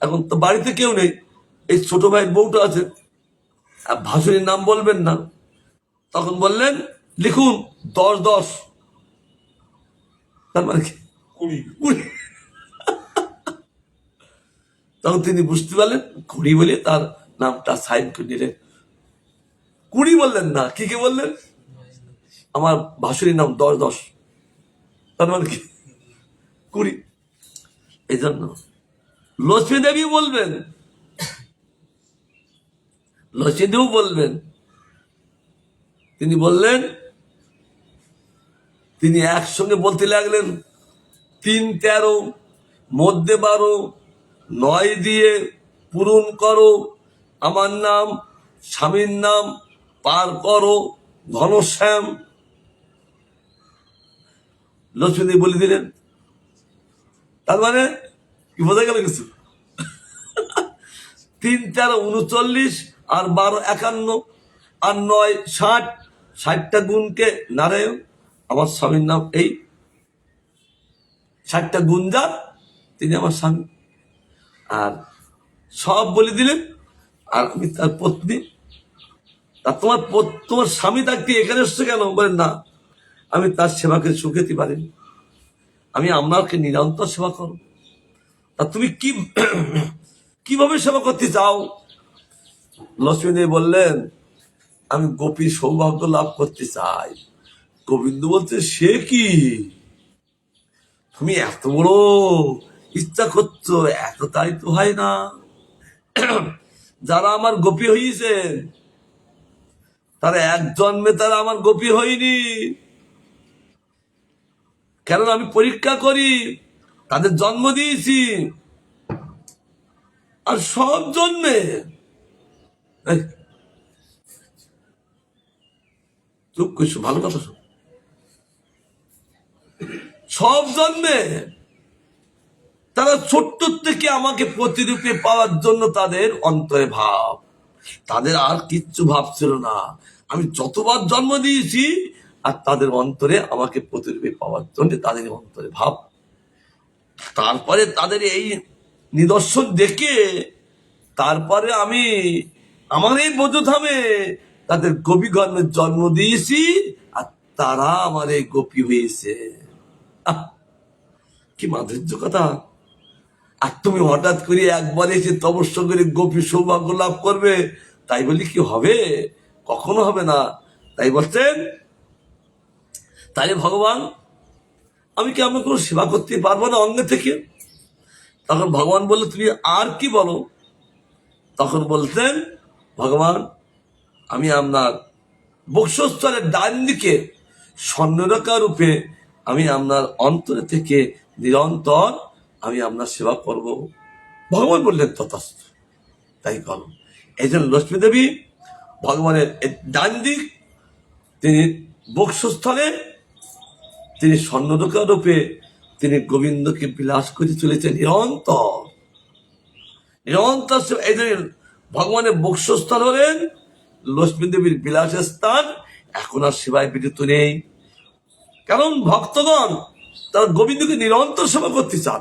এখন তো বাড়িতে কেউ নেই, এই ছোট ভাইয়ের বউটা আছে, আর ভাসুরীর নাম বলবেন না। তখন বললেন, লিখুন 10-10, তার মানে কি 20। তখন তিনি বুঝতে পারলেন 20 বলে তার নামটা সাইন করে নিলেন। 20 বললেন না, কি বললেন, আমার ভাসুরীর নাম 10-10, তার মানে কি 20। এই জন্য লক্ষ্মী দেবী বলবেন, লক্ষ্মী দেবী বলবেন, তিনি বললেন, তিনি একসঙ্গে বলতে লাগলেন, 3-13 মধ্যে 12 9 দিয়ে পূরণ করো, আমার নাম স্বামীর নাম পার করো ঘনশ্যাম। লক্ষ্মীদেবী বলে দিলেন। তার মানে কি বোঝা গেল কিছু? 3-13 39, আর 12 51, আর 9 60, 60টা গুণকে নারায়ণ, আমার স্বামীর নাম এই 60টা গুণ যার, তিনি আমার স্বামী। আর সব বলে দিলেন, আর আমি তার পত্নী। তা তোমার স্বামী থাকতে এখানে এসছে কেন? বলেন না, আমি তার সেবাকে সুখেতে পারিনি, আমি আপনাকে নিরন্তর সেবা করো। তা তুমি কিভাবে সেবা করতে চাও? লক্ষ্মী দেবী বললেন, আমি গোপী সৌভাগ্য লাভ করতে চাই। গোবিন্দ বলছে, সে কি, তুমি এত বড় ইচ্ছা করছো, এত তাই তো হয় না। যারা আমার গোপী হয়েছেন, তারা এক জন্মে তারা আমার গোপী হয়নি, কারণ আমি পরীক্ষা করি, তাদের জন্ম দিয়েছি, আর সব জন্মে চুপ করছো, ভালো কথা শোনো, সব জন্মে তারা ছোট্ট থেকে আমাকে প্রতিরূপে পাওয়ার জন্য তাদের অন্তরে ভাব, তাদের আর কিচ্ছু ভাব ছিল না। আমি যতবার জন্ম দিয়েছি, আর তাদের অন্তরে আমাকে প্রতিরূপে পাওয়ার জন্য তাদের অন্তরে ভাব। তারপরে তাদের এই নিদর্শন দেখে, তারপরে আমি আমার এই বোধধামে তাদের গোপী গণের জন্ম দিয়েছি, আর তারা আমার এই গোপী হয়েছে। কি মাধুর্য কথা! আর তুমি হঠাৎ করে একবার এসে তপস্যা করে গোপী সৌভাগ্য লাভ করবে, তাই বলি কি হবে? কখনো হবে না। তাই বলছেন, তাই ভগবান, আমি কি আমার কোনো সেবা করতে পারবো না অঙ্গে থেকে? তখন ভগবান বললো, তুমি আর কি বলো? তখন বলতেন, ভগবান, আমি আপনার বক্ষস্থলের ডান দিকে স্বর্ণরেখা রূপে আমি আপনার অন্তরে থেকে নিরন্তর আমি আপনার সেবা করব। ভগবান বললেন তথাস্তু, তাই করো। এই জন্য লক্ষ্মী দেবী ভগবানের ডান দিক তিনি বক্ষস্থলে তিনি স্বর্ণরেখা রূপে তিনি গোবিন্দকে বিলাস করে চলেছেন নিরন্তর নিরন্তর। এই জন্য ভগবানের বক্ষস্থল হলেন লক্ষ্মী দেবীর বিলাসের স্থান। এখন আর সেবায় বিরত নেই, কারণ ভক্তগণ তারা গোবিন্দকে নিরন্তর সেবা করতে চান,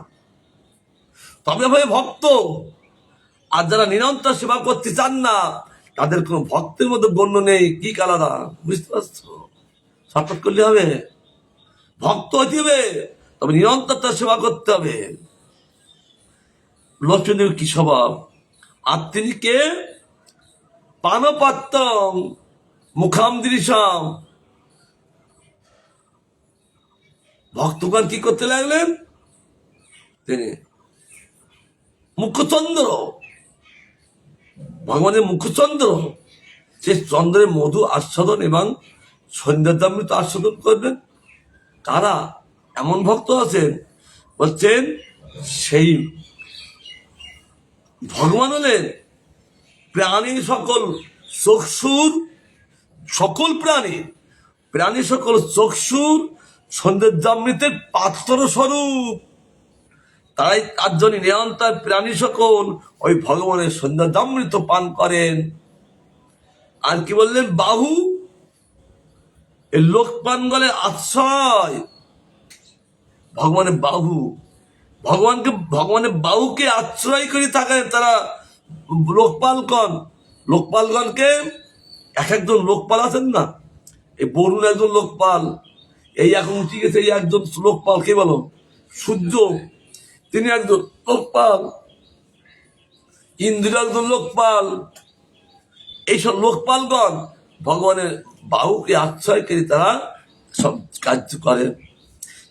তবে ভাবে ভক্ত। আর যারা নিরন্তর সেবা করতে চান না, তাদের কোনো ভক্তের মধ্যে গণ্য নেই। কি কালাদা, বুঝতে পারছো? শর্টকাট করলে হবে? ভক্ত হতে হবে, তবে নিরন্তর তার সেবা করতে হবে। লক্ষ্মীদেবীর কি স্বভাব? আর তিনি কে? পানপাত্তম মুখাম দৃশাম। ভক্তগণ কি করতে লাগলেন? তিনি মুখচন্দ্র, ভগবানের মুখচন্দ্র, সে চন্দ্রের মধু আস্বাদন এবং সন্ধ্যামৃত আস্বাদন করবেন। কারা এমন ভক্ত আছেন? বলছেন সেই ভগবান হলেন প্রাণী সকল চক্ষুর, সকল প্রাণী সকল চক্ষুর সৌন্দর্যামৃতের পাত্র স্বরূপ। তাই তার জন্য নিরন্তর প্রাণী সকল ওই ভগবানের সৌন্দর্যামৃত পান করেন। আর কি বললেন? বাহু, এই লোকপান গলে আশ্রয়। ভগবানের বাহু, ভগবানের বাহুকে আশ্রয় করে থাকেন তারা লোকপালগণকে। এক একজন লোকপাল আছেন না, এই বরুণ একজন লোকপাল, এই এখন উঠে গেছে এই একজন লোকপাল। কে বলো? সূর্য, তিনি একজন লোকপাল। ইন্দ্র একজন লোকপাল। এইসব লোকপালগণ ভগবানের বাহুকে আশ্রয় করে তারা সব কার্য করেন।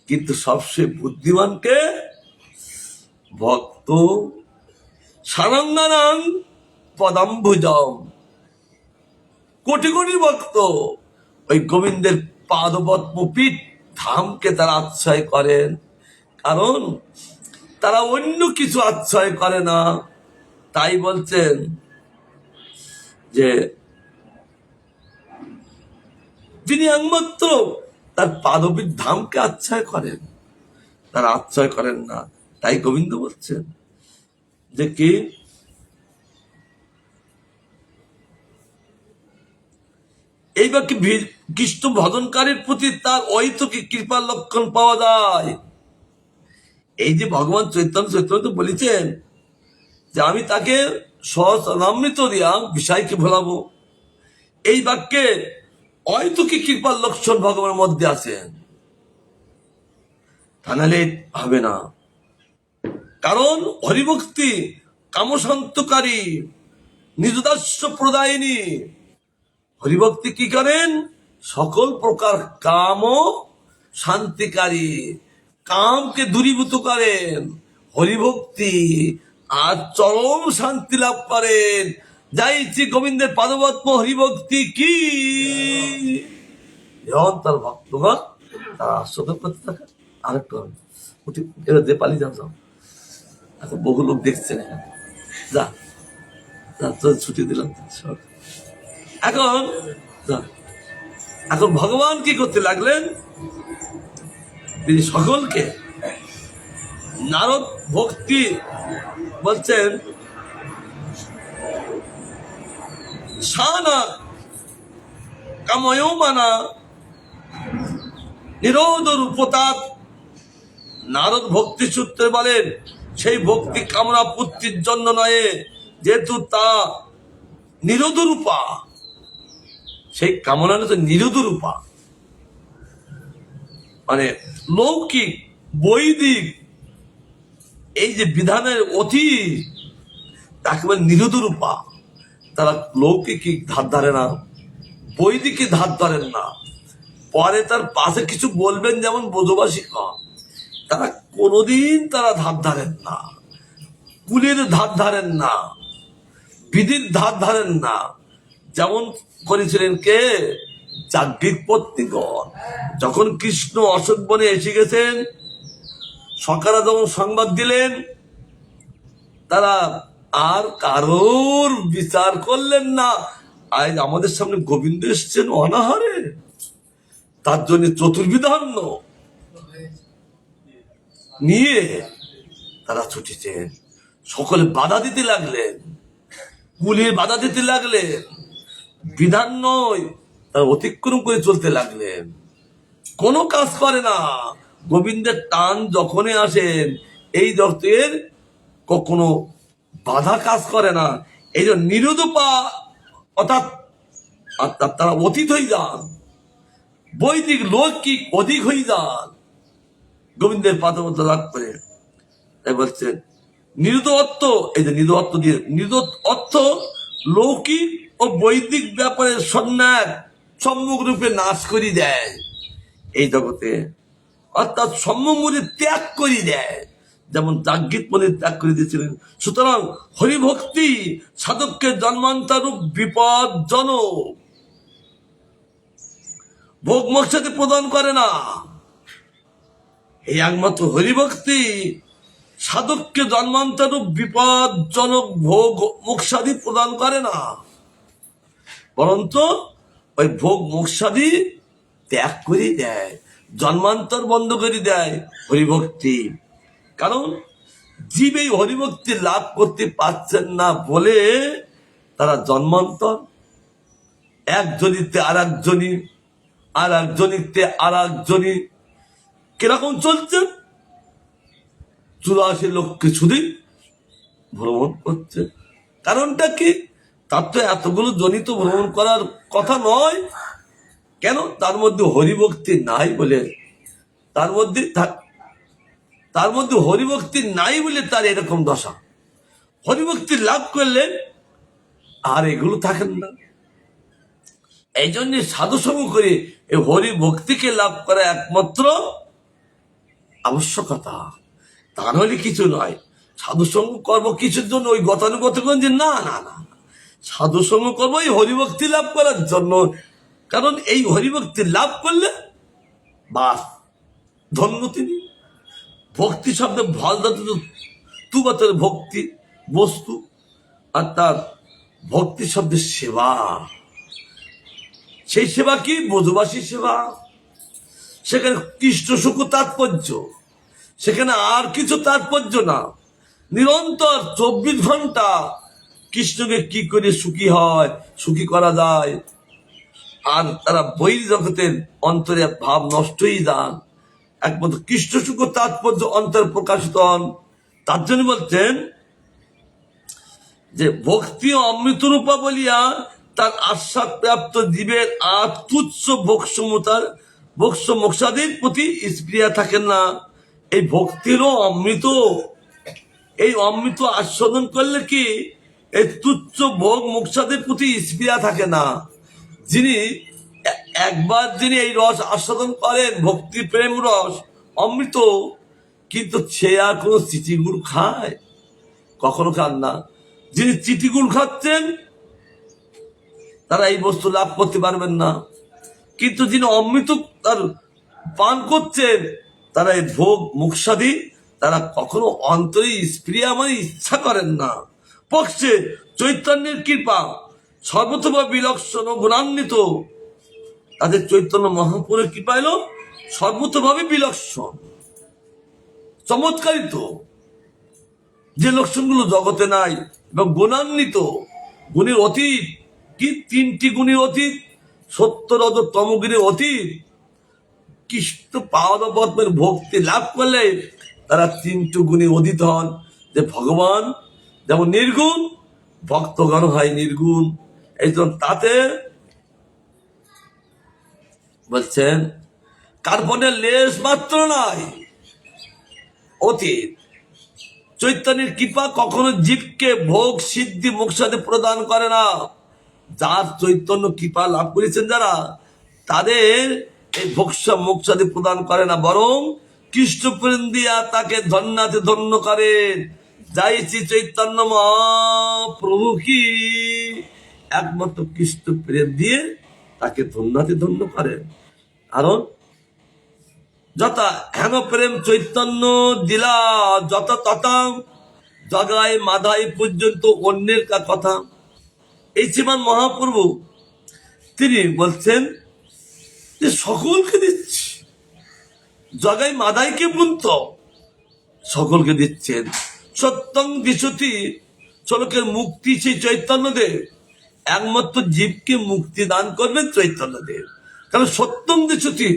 কিন্তু সবচেয়ে বুদ্ধিমানকে ভক্ত সারঙ্গানাং পদাম্বুজম, কোটি কোটি ভক্ত ওই গোবিন্দের পাদপদ্ম পীঠ ধামকে তারা আশ্রয় করেন। কারণ তারা অন্য কিছু আশ্রয় করে না। তাই বলছেন যে তিনি একমাত্র তার পাদপীঠ ধামকে আশ্রয় করেন, তারা আশ্রয় করেন না। তাই গোবিন্দ বলছেন যে কি এই বাক্যে কৃষ্ণ ভজনকারীর প্রতি তার ঐতকি কৃপার লক্ষণ পাওয়া যায়। এই যে ভগবান চৈতন্য বলেছেন যে আমি তাকে সহস্রামৃত দিয়া বিষয়কে ভোলাবো, এই বাক্যে ঐতকি কৃপার লক্ষণ ভগবানের মধ্যে আছেন, তা নাহলে হবে না। কারণ হরিভক্তি কামশান্তকারী, নিজদাস্য প্রদায়িনী। হরিভক্তি কি করেন? সকল প্রকার কাম শান্তিকারী, কামকে দূরীভূত করেন। হরিভক্তি আর চরম শান্তি লাভ করেন। যাইছি গোবিন্দের পাদপদ্ম হরিভক্তি কি নিরন্তর ভক্তগণ তারা আস্বাদন করতে থাকে। আরেকটু এবার যে পালিয়ে যাও, এখন বহু লোক দেখছেন, যা তোর ছুটি দিলাম। এখন ভগবান কি করতে লাগলেন? তিনি সকলকে নারদ ভক্তি বলছেন সানা কাময় মানা নিরোধ রূপতাৎ। নারদ ভক্তি সূত্রে বলেন সেই ভক্তি কামনা পুত্রির জন্য নয়, যেহেতু তা নিরোধ রূপা। সেই কামনাটা তো নিরোধ রূপা, মানে লৌকিক বৈদিক এই যে বিধানের অতীত, তাকে বলে নিরোধ রূপা। তারা লৌকিক ধার ধারে না, বৈদিকে ধার ধরেন না। পরে তার পাশে কিছু বলবেন যেমন বোধবাসী, তারা কোনোদিন তারা ধার ধারেন না, কুলের ধার ধারেন না, বিধির ধার ধারেন না, যেমন করেছিলেন কে? যাজ্ঞিক পত্নীগণ। যখন কৃষ্ণ অশোক বনে এসে গেছেন, সকারা যখন সংবাদ দিলেন, তারা আর কারোর বিচার করলেন না। আজ আমাদের সামনে গোবিন্দ এসছেন অনাহারে, তার জন্য চতুর্বিধান্য নিয়ে তারা ছুটেছেন। সকলে বাধা দিতে লাগলেন, কুলির বাধা দিতে লাগলেন, বিধান নয় তারা অতিক্রম করে চলতে লাগলেন। কোনো কাজ করে না। গোবিন্দের টান যখনই আসেন, এই জগতের কখনো বাধা কাজ করে না। এই জন্য নিরুদপা অর্থাৎ তারা অতীত হয়ে যান, বৈদিক লৌকিক অধিক হয়ে যান গোবিন্দের পাদমত লাভ করে। তাই বলছেন নিরুদ অর্থ, এই যে নিরুদ অর্থ দিয়ে, নিরুদ অর্থ লৌকিক ও বৈদিক ব্যাপারের সন্ন্যাস সম্মুখ রূপে নাশ করি দেয় এই জগতে, অর্থাৎ সম্মুখে ত্যাগ করি দেয়, যেমন যাজ্ঞিক পন্ডিত ত্যাগ করে দিয়েছিলেন। সুতরাং হরিভক্তি সাধককে জন্মান্তরূপ বিপদজনক, ভোগ মোক্ষাদি প্রদান করে না। এই একমাত্র হরিভক্তি সাধককে জন্মান্তরূপ বিপদজনক ভোগ মোক্ষাদি প্রদান করে না, বরঞ্চ ওই ভোগ মোক্ষাদি ত্যাগ করে দেয়, জন্মান্তর বন্ধ করে দেয় হরিভক্তি। কারণ জীব এই হরিভক্তি লাভ করতে পারছেন না বলে তারা জন্মান্তর, একজনিতে আর একজনই, আর একজনিতে আর একজনই কিরকম চলছেন, 84 লক্ষে শুধু ভ্রমণ করছে। কারণটা কি? তার তো এতগুলো জনিত ভ্রমণ করার কথা নয়। কেন? তার মধ্যে হরিভক্তি নাই বলে, তার মধ্যে হরিভক্তি নাই বলে তার এরকম দশা। হরিভক্তি লাভ করলে আর এগুলো থাকেন না। এই জন্য সাধুসঙ্গ করে এই হরিভক্তিকে লাভ করা একমাত্র আবশ্যকতা, তা নইলে কিছু নয়। সাধুসঙ্গ করবো কিছুর জন্য, ওই গতানুগতগণ যে না না না, সাধুসঙ্গ করবো এই হরিভক্তি লাভ করার জন্য। কারণ এই হরিভক্তি লাভ করলে বাস ধন্য তিনি। ভক্তি শব্দে ভাল তুবাতের ভক্তি বস্তু, অর্থাৎ ভক্তি শব্দের সেবা। সেই সেবা কি? বোধবাসী সেবা। সেখানে কৃষ্ণ সুখ তাৎপর্য, সেখানে আর কিছু তাৎপর্য না। নিরন্তর 24 ঘন্টা কৃষ্ণকে কি করে সুখী হয়, সুখী করা যায়। আর তারা বই জগতের অন্তরে ভাব নষ্ট হয়ে যান, একমাত্র কৃষ্ণ সুখ তাৎপর্য অন্তর প্রকাশিত হন। তার জন্য বলছেন যে ভক্তি অমৃত রূপা বলিয়া তার আস্বাদ প্রাপ্ত জীবের আর তুচ্ছ ভোক্ষ মোক্ষাদির প্রতি স্পৃহা থাকেন না। এই ভক্তিরও অমৃত, এই অমৃত আস্বাদন করলে কি এই তুচ্ছ ভোগ মোক্ষাদির প্রতি স্পৃহা থাকে না। যিনি একবার যিনি এই রস আস্বাদন করেন, ভক্তি প্রেম রস অমৃত, কিন্তু সে আর কোনো চিচিগুড় খায়? কখনো খান না। যিনি চিটিগুড় খাচ্ছেন তারা এই বস্তু লাভ করতে পারবেন না, কিন্তু যিনি অমৃত তার পান করছেন তারা এই ভোগ মোক্ষাদি তারা কখনো অন্তরে স্প্রিয়া মানে ইচ্ছা করেন না। পক্ষে চৈতন্যের কৃপা সর্বতোভা বিলক্ষণ ও গুণান্বিত, তাদের চৈতন্য মহাপুরের কৃপা এলো সর্বতভাবে বিলক্ষণ, চমৎকারিত, যে লক্ষণগুলো জগতে নাই, এবং গুণান্বিত, গুণের অতীত। কি? 3টি গুণের অতীত, সত্য রজ তমগুণের অতীত। কৃষ্ণ পাদপদ্মের ভক্তি লাভ করলে তারা 3টি গুণে অতীত হন। যে ভগবান যেমন নির্গুণ, ভক্তগণ হয় নির্গুণ। এই জন্য তাতে বলছেন কার্বনের লেশ মাত্র নাই, অতীত। চৈতন্যের কৃপা কখনো জীবকে ভোগ সিদ্ধি মোক্ষাদি প্রদান করে না। যার চৈতন্য কৃপা লাভ করেছেন যারা, তাদের এই ভোক্ষ মোক্ষাদি প্রদান করে না, বরং কৃষ্ণ প্রেম দিয়া তাকে ধন্যাতে ধন্য করেন। যাই শ্রী চৈতন্য মহাপ্রভু কি একমাত্র কৃষ্ণ প্রেম দিয়ে তাকে ধন্যাতি ধন্য করেন। কারণ যথা হেন প্রেম চৈতন্য দিলা যথা তথা জগায় মাধাই পর্যন্ত অন্যের কথা। এই শ্রীমান মহাপ্রভু তিনি বলছেন যে সকলকে দিচ্ছি, জগাই মাধাইকে পর্যন্ত সকলকে দিচ্ছেন। সত্যং দিশতি চলকের মুক্তি সেই চৈতন্যদেব, একমাত্র জীবকে মুক্তি দান করবেন চৈতন্যদেব। কারণ সত্যং দিশতি,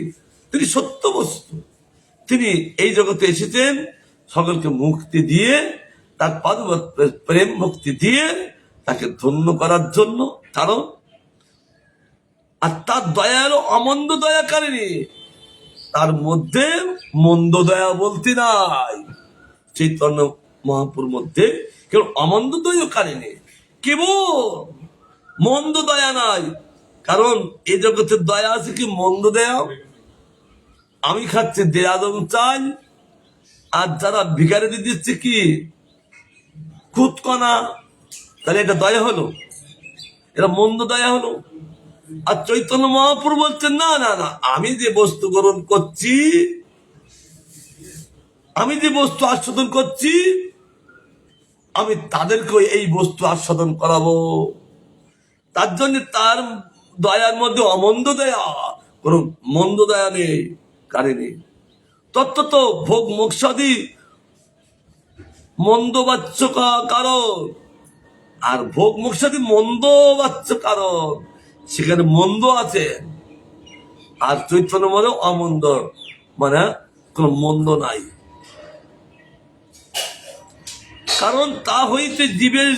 তিনি সত্য বস্তু, তিনি এই জগতে এসেছেন সকলকে মুক্তি দিয়ে, তার প্রেম মুক্তি দিয়ে তাকে ধন্য করার জন্য। কারণ আর তার দয়া হলো অমন্দ দয়া কারেনি, তার মধ্যে মন্দ দয়া বলতে নাই। চৈতন্য মহাপুর মধ্যে কেবল অমন্দ দয়া কারেনি, কেবল মন্দ দয়া নাই। কারণ এই জগতের দয়া আছে কি মন্দ দয়া? আমি খাচ্ছি দেয়াদম চাই, আর যারা ভিখারি দিয়ে দিচ্ছে কি খুদকণা, তাহলে এটা দয়া হলো? এটা মন্দ দয়া হলো? আর চৈতন্য মহাপুর বলছেন না না না, আমি যে বস্তু গ্রহণ করছি, আমি যে বস্তু আস্বাদন করছি, আমি তাদেরকে এই বস্তু আস্বাদন করাবো। তার জন্য তার দয়ার মধ্যে অমন্দ দয়া, কোন মন্দ দয়া নেই কারেনি। তত্ত্বত ভোগ মোক্ষাদি মন্দ বাচ্য কারণ, আর ভোগ মোক্ষাদি মন্দ বাচ্য কারণ, সেখানে মন্দ আছে। আর চৈতন্য মানে অমন্দ, মানে কোন মন্দ নাই। কারণ তা হইতে জীবের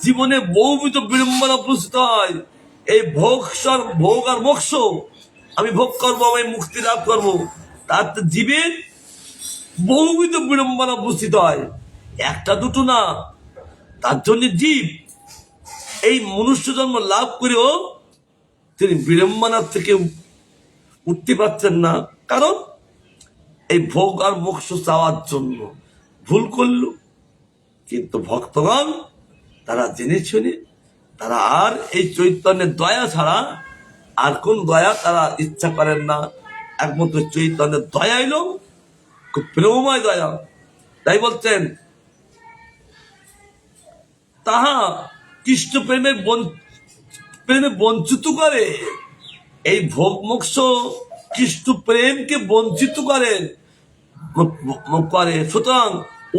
জীবনে বহুবিধ বিড়ম্বনা উপস্থিত হয়। এই ভোগ আর মোক্ষ, আমি ভোগ করবো, আমি মুক্তি লাভ করবো, তার জীবের বহুবিধ বিড়ম্বনা উপস্থিত হয়, একটা দুটো না। তার জন্য জীব এই মনুষ্য জন্ম লাভ করেও তিনি বিড়ম্বনার থেকে উঠতে পারছেন না। কারণ এই ভোগ আর মোক্ষ চাওয়ার জন্য ভুল করল। কিন্তু ভক্তগণ তারা জেনে শুনে, তারা আর এই চৈতন্যের দয়া ছাড়া আর কোন দয়া তারা ইচ্ছা করেন না। একমাত্র চৈতন্যের দয়া এলো খুব প্রেমময় দয়া। তাই বলছেন তাহা কৃষ্ণ প্রেমে বঞ্চিত করে। এই ভোগ মোক্ষ কৃষ্ণ প্রেমকে বঞ্চিত করে। সুতরাং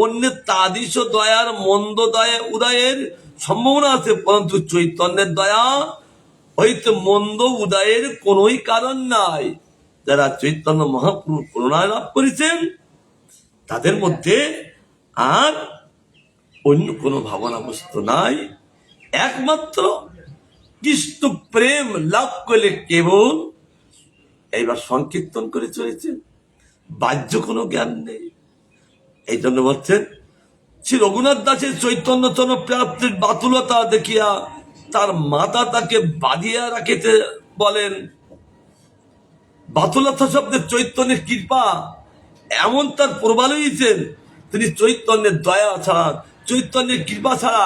অন্যের তাদিশ দয়ার মন্দ দয়া উদয়ের সম্ভাবনা আছে, পরন্তু চৈতন্যের দয়া হইতে মন্দ উদয়ের কোনই কারণ নাই। যারা চৈতন্য মহাপ্রভু করুণা লাভ করেছেন তাদের মধ্যে আর অন্য কোনো ভাবনা বস্তু নাই। একমাত্র কৃষ্ণ প্রেম লাভ করলে কেবল এইবার সংকীর্তন করে চলেছে, বাহ্য কোনো জ্ঞান নেই। এই জন্য বলছেন শ্রী রঘুনাথ দাসের চৈতন্য চরণ প্রাপ্তির বাতুলতা দেখিয়া তার মাতা তাকে বাঁধিয়া রাখিতে বলেন। বাতুলতা শব্দের চৈতন্যের কৃপা এমন তার প্রবাল হয়েছেন, তিনি চৈতন্যের দয়া ছাড়া, চৈতন্যের কৃপা ছাড়া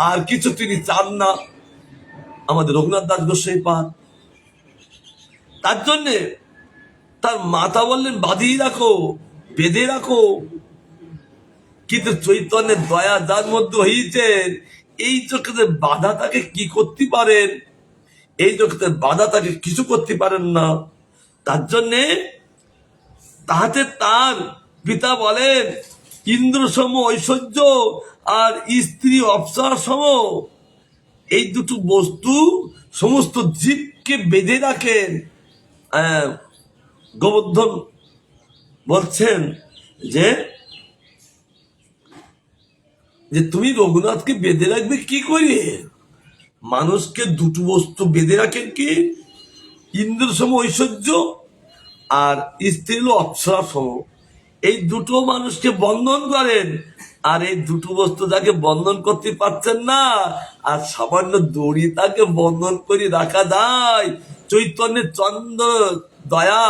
আর কিছু তিনি চান না। আমাদের রঘুনাথ দাস গোস্বামী পান, তার জন্যে তার মাতা বললেন বাঁধিয়ে রাখো, বেঁধে রাখো। কিন্তু চৈতন্যের দয়া যার মধ্যে হয়েছেন, এই জগতে বাধা তাকে কি করতে পারেন? এই জগতের বাধা তাকে কিছু করতে পারেন না। তার জন্যে তাহাতে তার পিতা বলেন ইন্দ্র সম ঐশ্বর্য আর স্ত্রী অপ্সরা সম, এই দুটো বস্তু সমস্ত জীবকে বেঁধে রাখেন। গোবর্ধন বলছেন যে তুমি রঘুনাথকে বেঁধে রাখবে কি করে? মানুষকে দুটো বস্তু বেঁধে রাখেন কি, ইন্দ্র সম ঐশ্বর্য আর স্ত্রী অপ্সরা সম, এই দুটো মানুষকে বন্ধন করেন। আর এই দুটো বস্তু যাকে বন্ধন করতে পারছেন না, আর সামান্য দড়ি তাকে বন্ধন করে রাখা যায়। চৈতন্যের চন্দ্র দয়া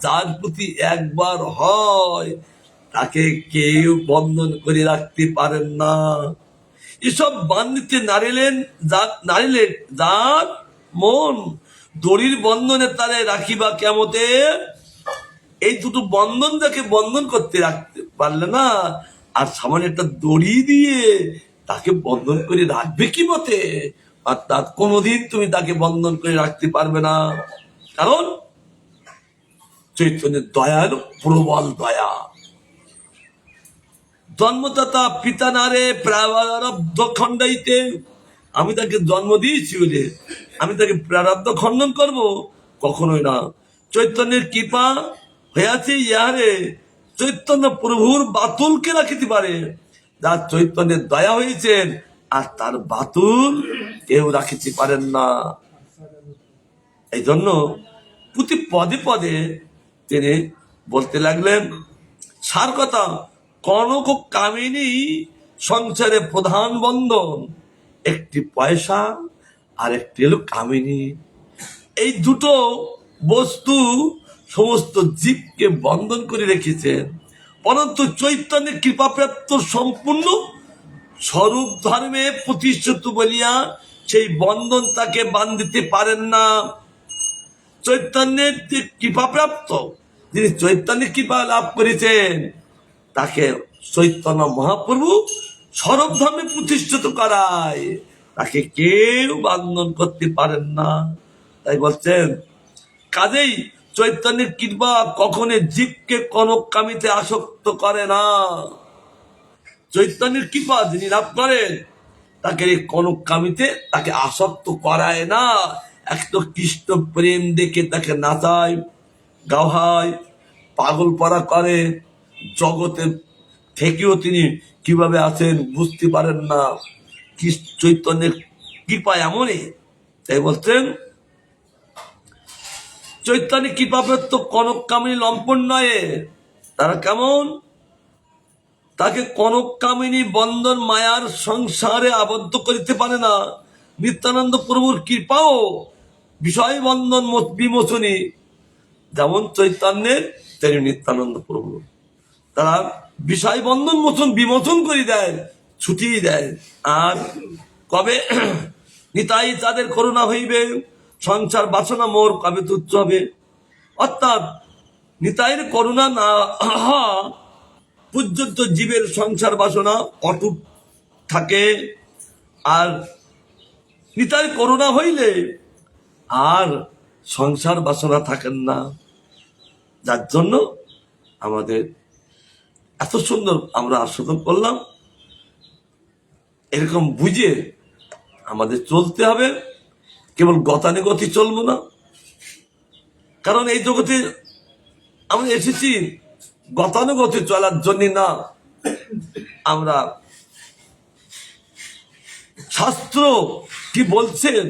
যার প্রতি একবার হয় তাকে কেউ বন্ধন করে রাখতে পারেন না। এসব বান্ধিতে নারিলেন যার মন, দড়ির বন্ধনে তারে রাখিবা কেমতে। এই দুটো বন্ধন যাকে বন্ধন করতে রাখতে পারলে না, আর সামান্য একটা দড়ি দিয়ে তাকে বন্ধন করে রাখবে কি মতে, অর্থাৎ কোনোদিন তুমি তাকে বন্ধন করে রাখতে পারবে না। কারণ চৈতন্যের দয়ালু, প্রবল দয়া। জন্মদাতা পিতা নারে প্রারব্ধ খণ্ডাইতে, আমি তাকে জন্ম দিয়েছি বলে আমি তাকে প্রারব্ধ খণ্ডন করব? কখনোই না। চৈতন্যের কৃপা হয়েছে ইহারে চৈতন্য প্রভুর বাতুলকে রাখিতে পারে। যার চৈতন্যের দয়া হয়েছেন, আর তার বাতুল কেউ রাখিতে পারেন না। এই জন্য প্রতি পদে পদে তিনি বলতে লাগলেন সার কথা, কনক ও কামিনী সংসারে প্রধান বন্ধন, একটি পয়সা আর একটি হলো কামিনী। এই দুটো বস্তু সমস্ত জীবকে বন্ধন করে রেখেছেন। পরন্তু চৈতন্যের কৃপাপ্রাপ্ত সম্পূর্ণ স্বরূপ ধর্মে প্রতিষ্ঠিত বলিয়া সেই বন্ধন তাকে বান্ধিতে পারেন না। চৈতন্যের যে কৃপাপ্রাপ্ত, যিনি চৈতন্যের কৃপা লাভ করেছেন, তাকে চৈতন্য মহাপ্রভু স্বরূপ ধর্মে প্রতিষ্ঠিত করায়, তাকে কেউ বন্ধন করতে পারেন না। তাই বলছেন, কাজেই চৈতন্যের কৃপা কখনো জীবকে কনককামিতে আসক্ত করে না। চৈতন্যের কৃপা যিনি লাভ করেন, তাকে কনককামিতে তাকে আসক্ত করায় না। এক তো কৃষ্ণ প্রেম দেখে তাকে নাচায়, গাওয়ায়, পাগল পরা করে। জগতে থেকেও তিনি কিভাবে আছেন বুঝতে পারেন না। চৈতন্যের কৃপা এমনই। তাই বলছেন, চৈতন্য কৃপাপ্রাপ্ত কনক কামিনী লম্পন নয়। তারা কেমন? তাকে কনক কামিনী বন্ধন মায়ার সংসারে আবদ্ধ করিতে পারে না। নিত্যানন্দ প্রভুর কৃপাও বিষয় বন্ধন বিমোচনী, যেমন চৈতন্যের তেমনি নিত্যানন্দ প্রভু। তারা বিষয় বন্ধন মোচন বিমোচন করে দেয়, ছুটিয়ে দেয়। আর কবে নিতাই তাদের করুণা হইবে, সংসার বাসনা মোর কবে তুচ্ছ হবে। অর্থাৎ নিতাইয়ের করুণা না পর্যন্ত জীবের সংসার বাসনা অটুট থাকে। আর নিতাই করুণা হইলে আর সংসার বাসনা থাকেন না। যার জন্য আমাদের এত সুন্দর আমরা আস্বাদন করলাম। এরকম বুঝে আমাদের চলতে হবে, কেবল গতানুগতি চলবো না। কারণ এই জগতে আমরা এসেছি গতানুগতি চলার জন্য না। আমরা শাস্ত্র কি বলছেন,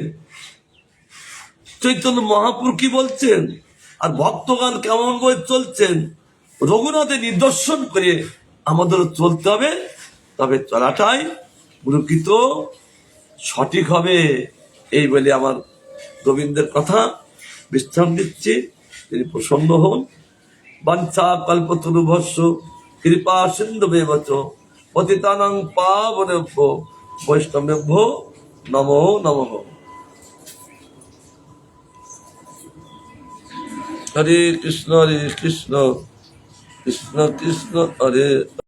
চৈতন্য মহাপুরু কি বলছেন, আর ভক্তগণ কেমন করে চলছেন, রঘুনাথের নিদর্শন করে আমাদেরও চলতে হবে। তবে চলাটাই প্রকৃত সঠিক হবে। এই বলে আমার গোবিন্দের কথা বিশ্রাম দিচ্ছি। তিনি প্রসন্ন হন। বাঞ্ছা কল্পতরুভস্য কৃপা সিন্ধুবেবচ পতিতানাং পাবনেভ্যো বৈষ্ণবেভ্যো নমো নমঃ। হরে কৃষ্ণ কৃষ্ণ কৃষ্ণ হরে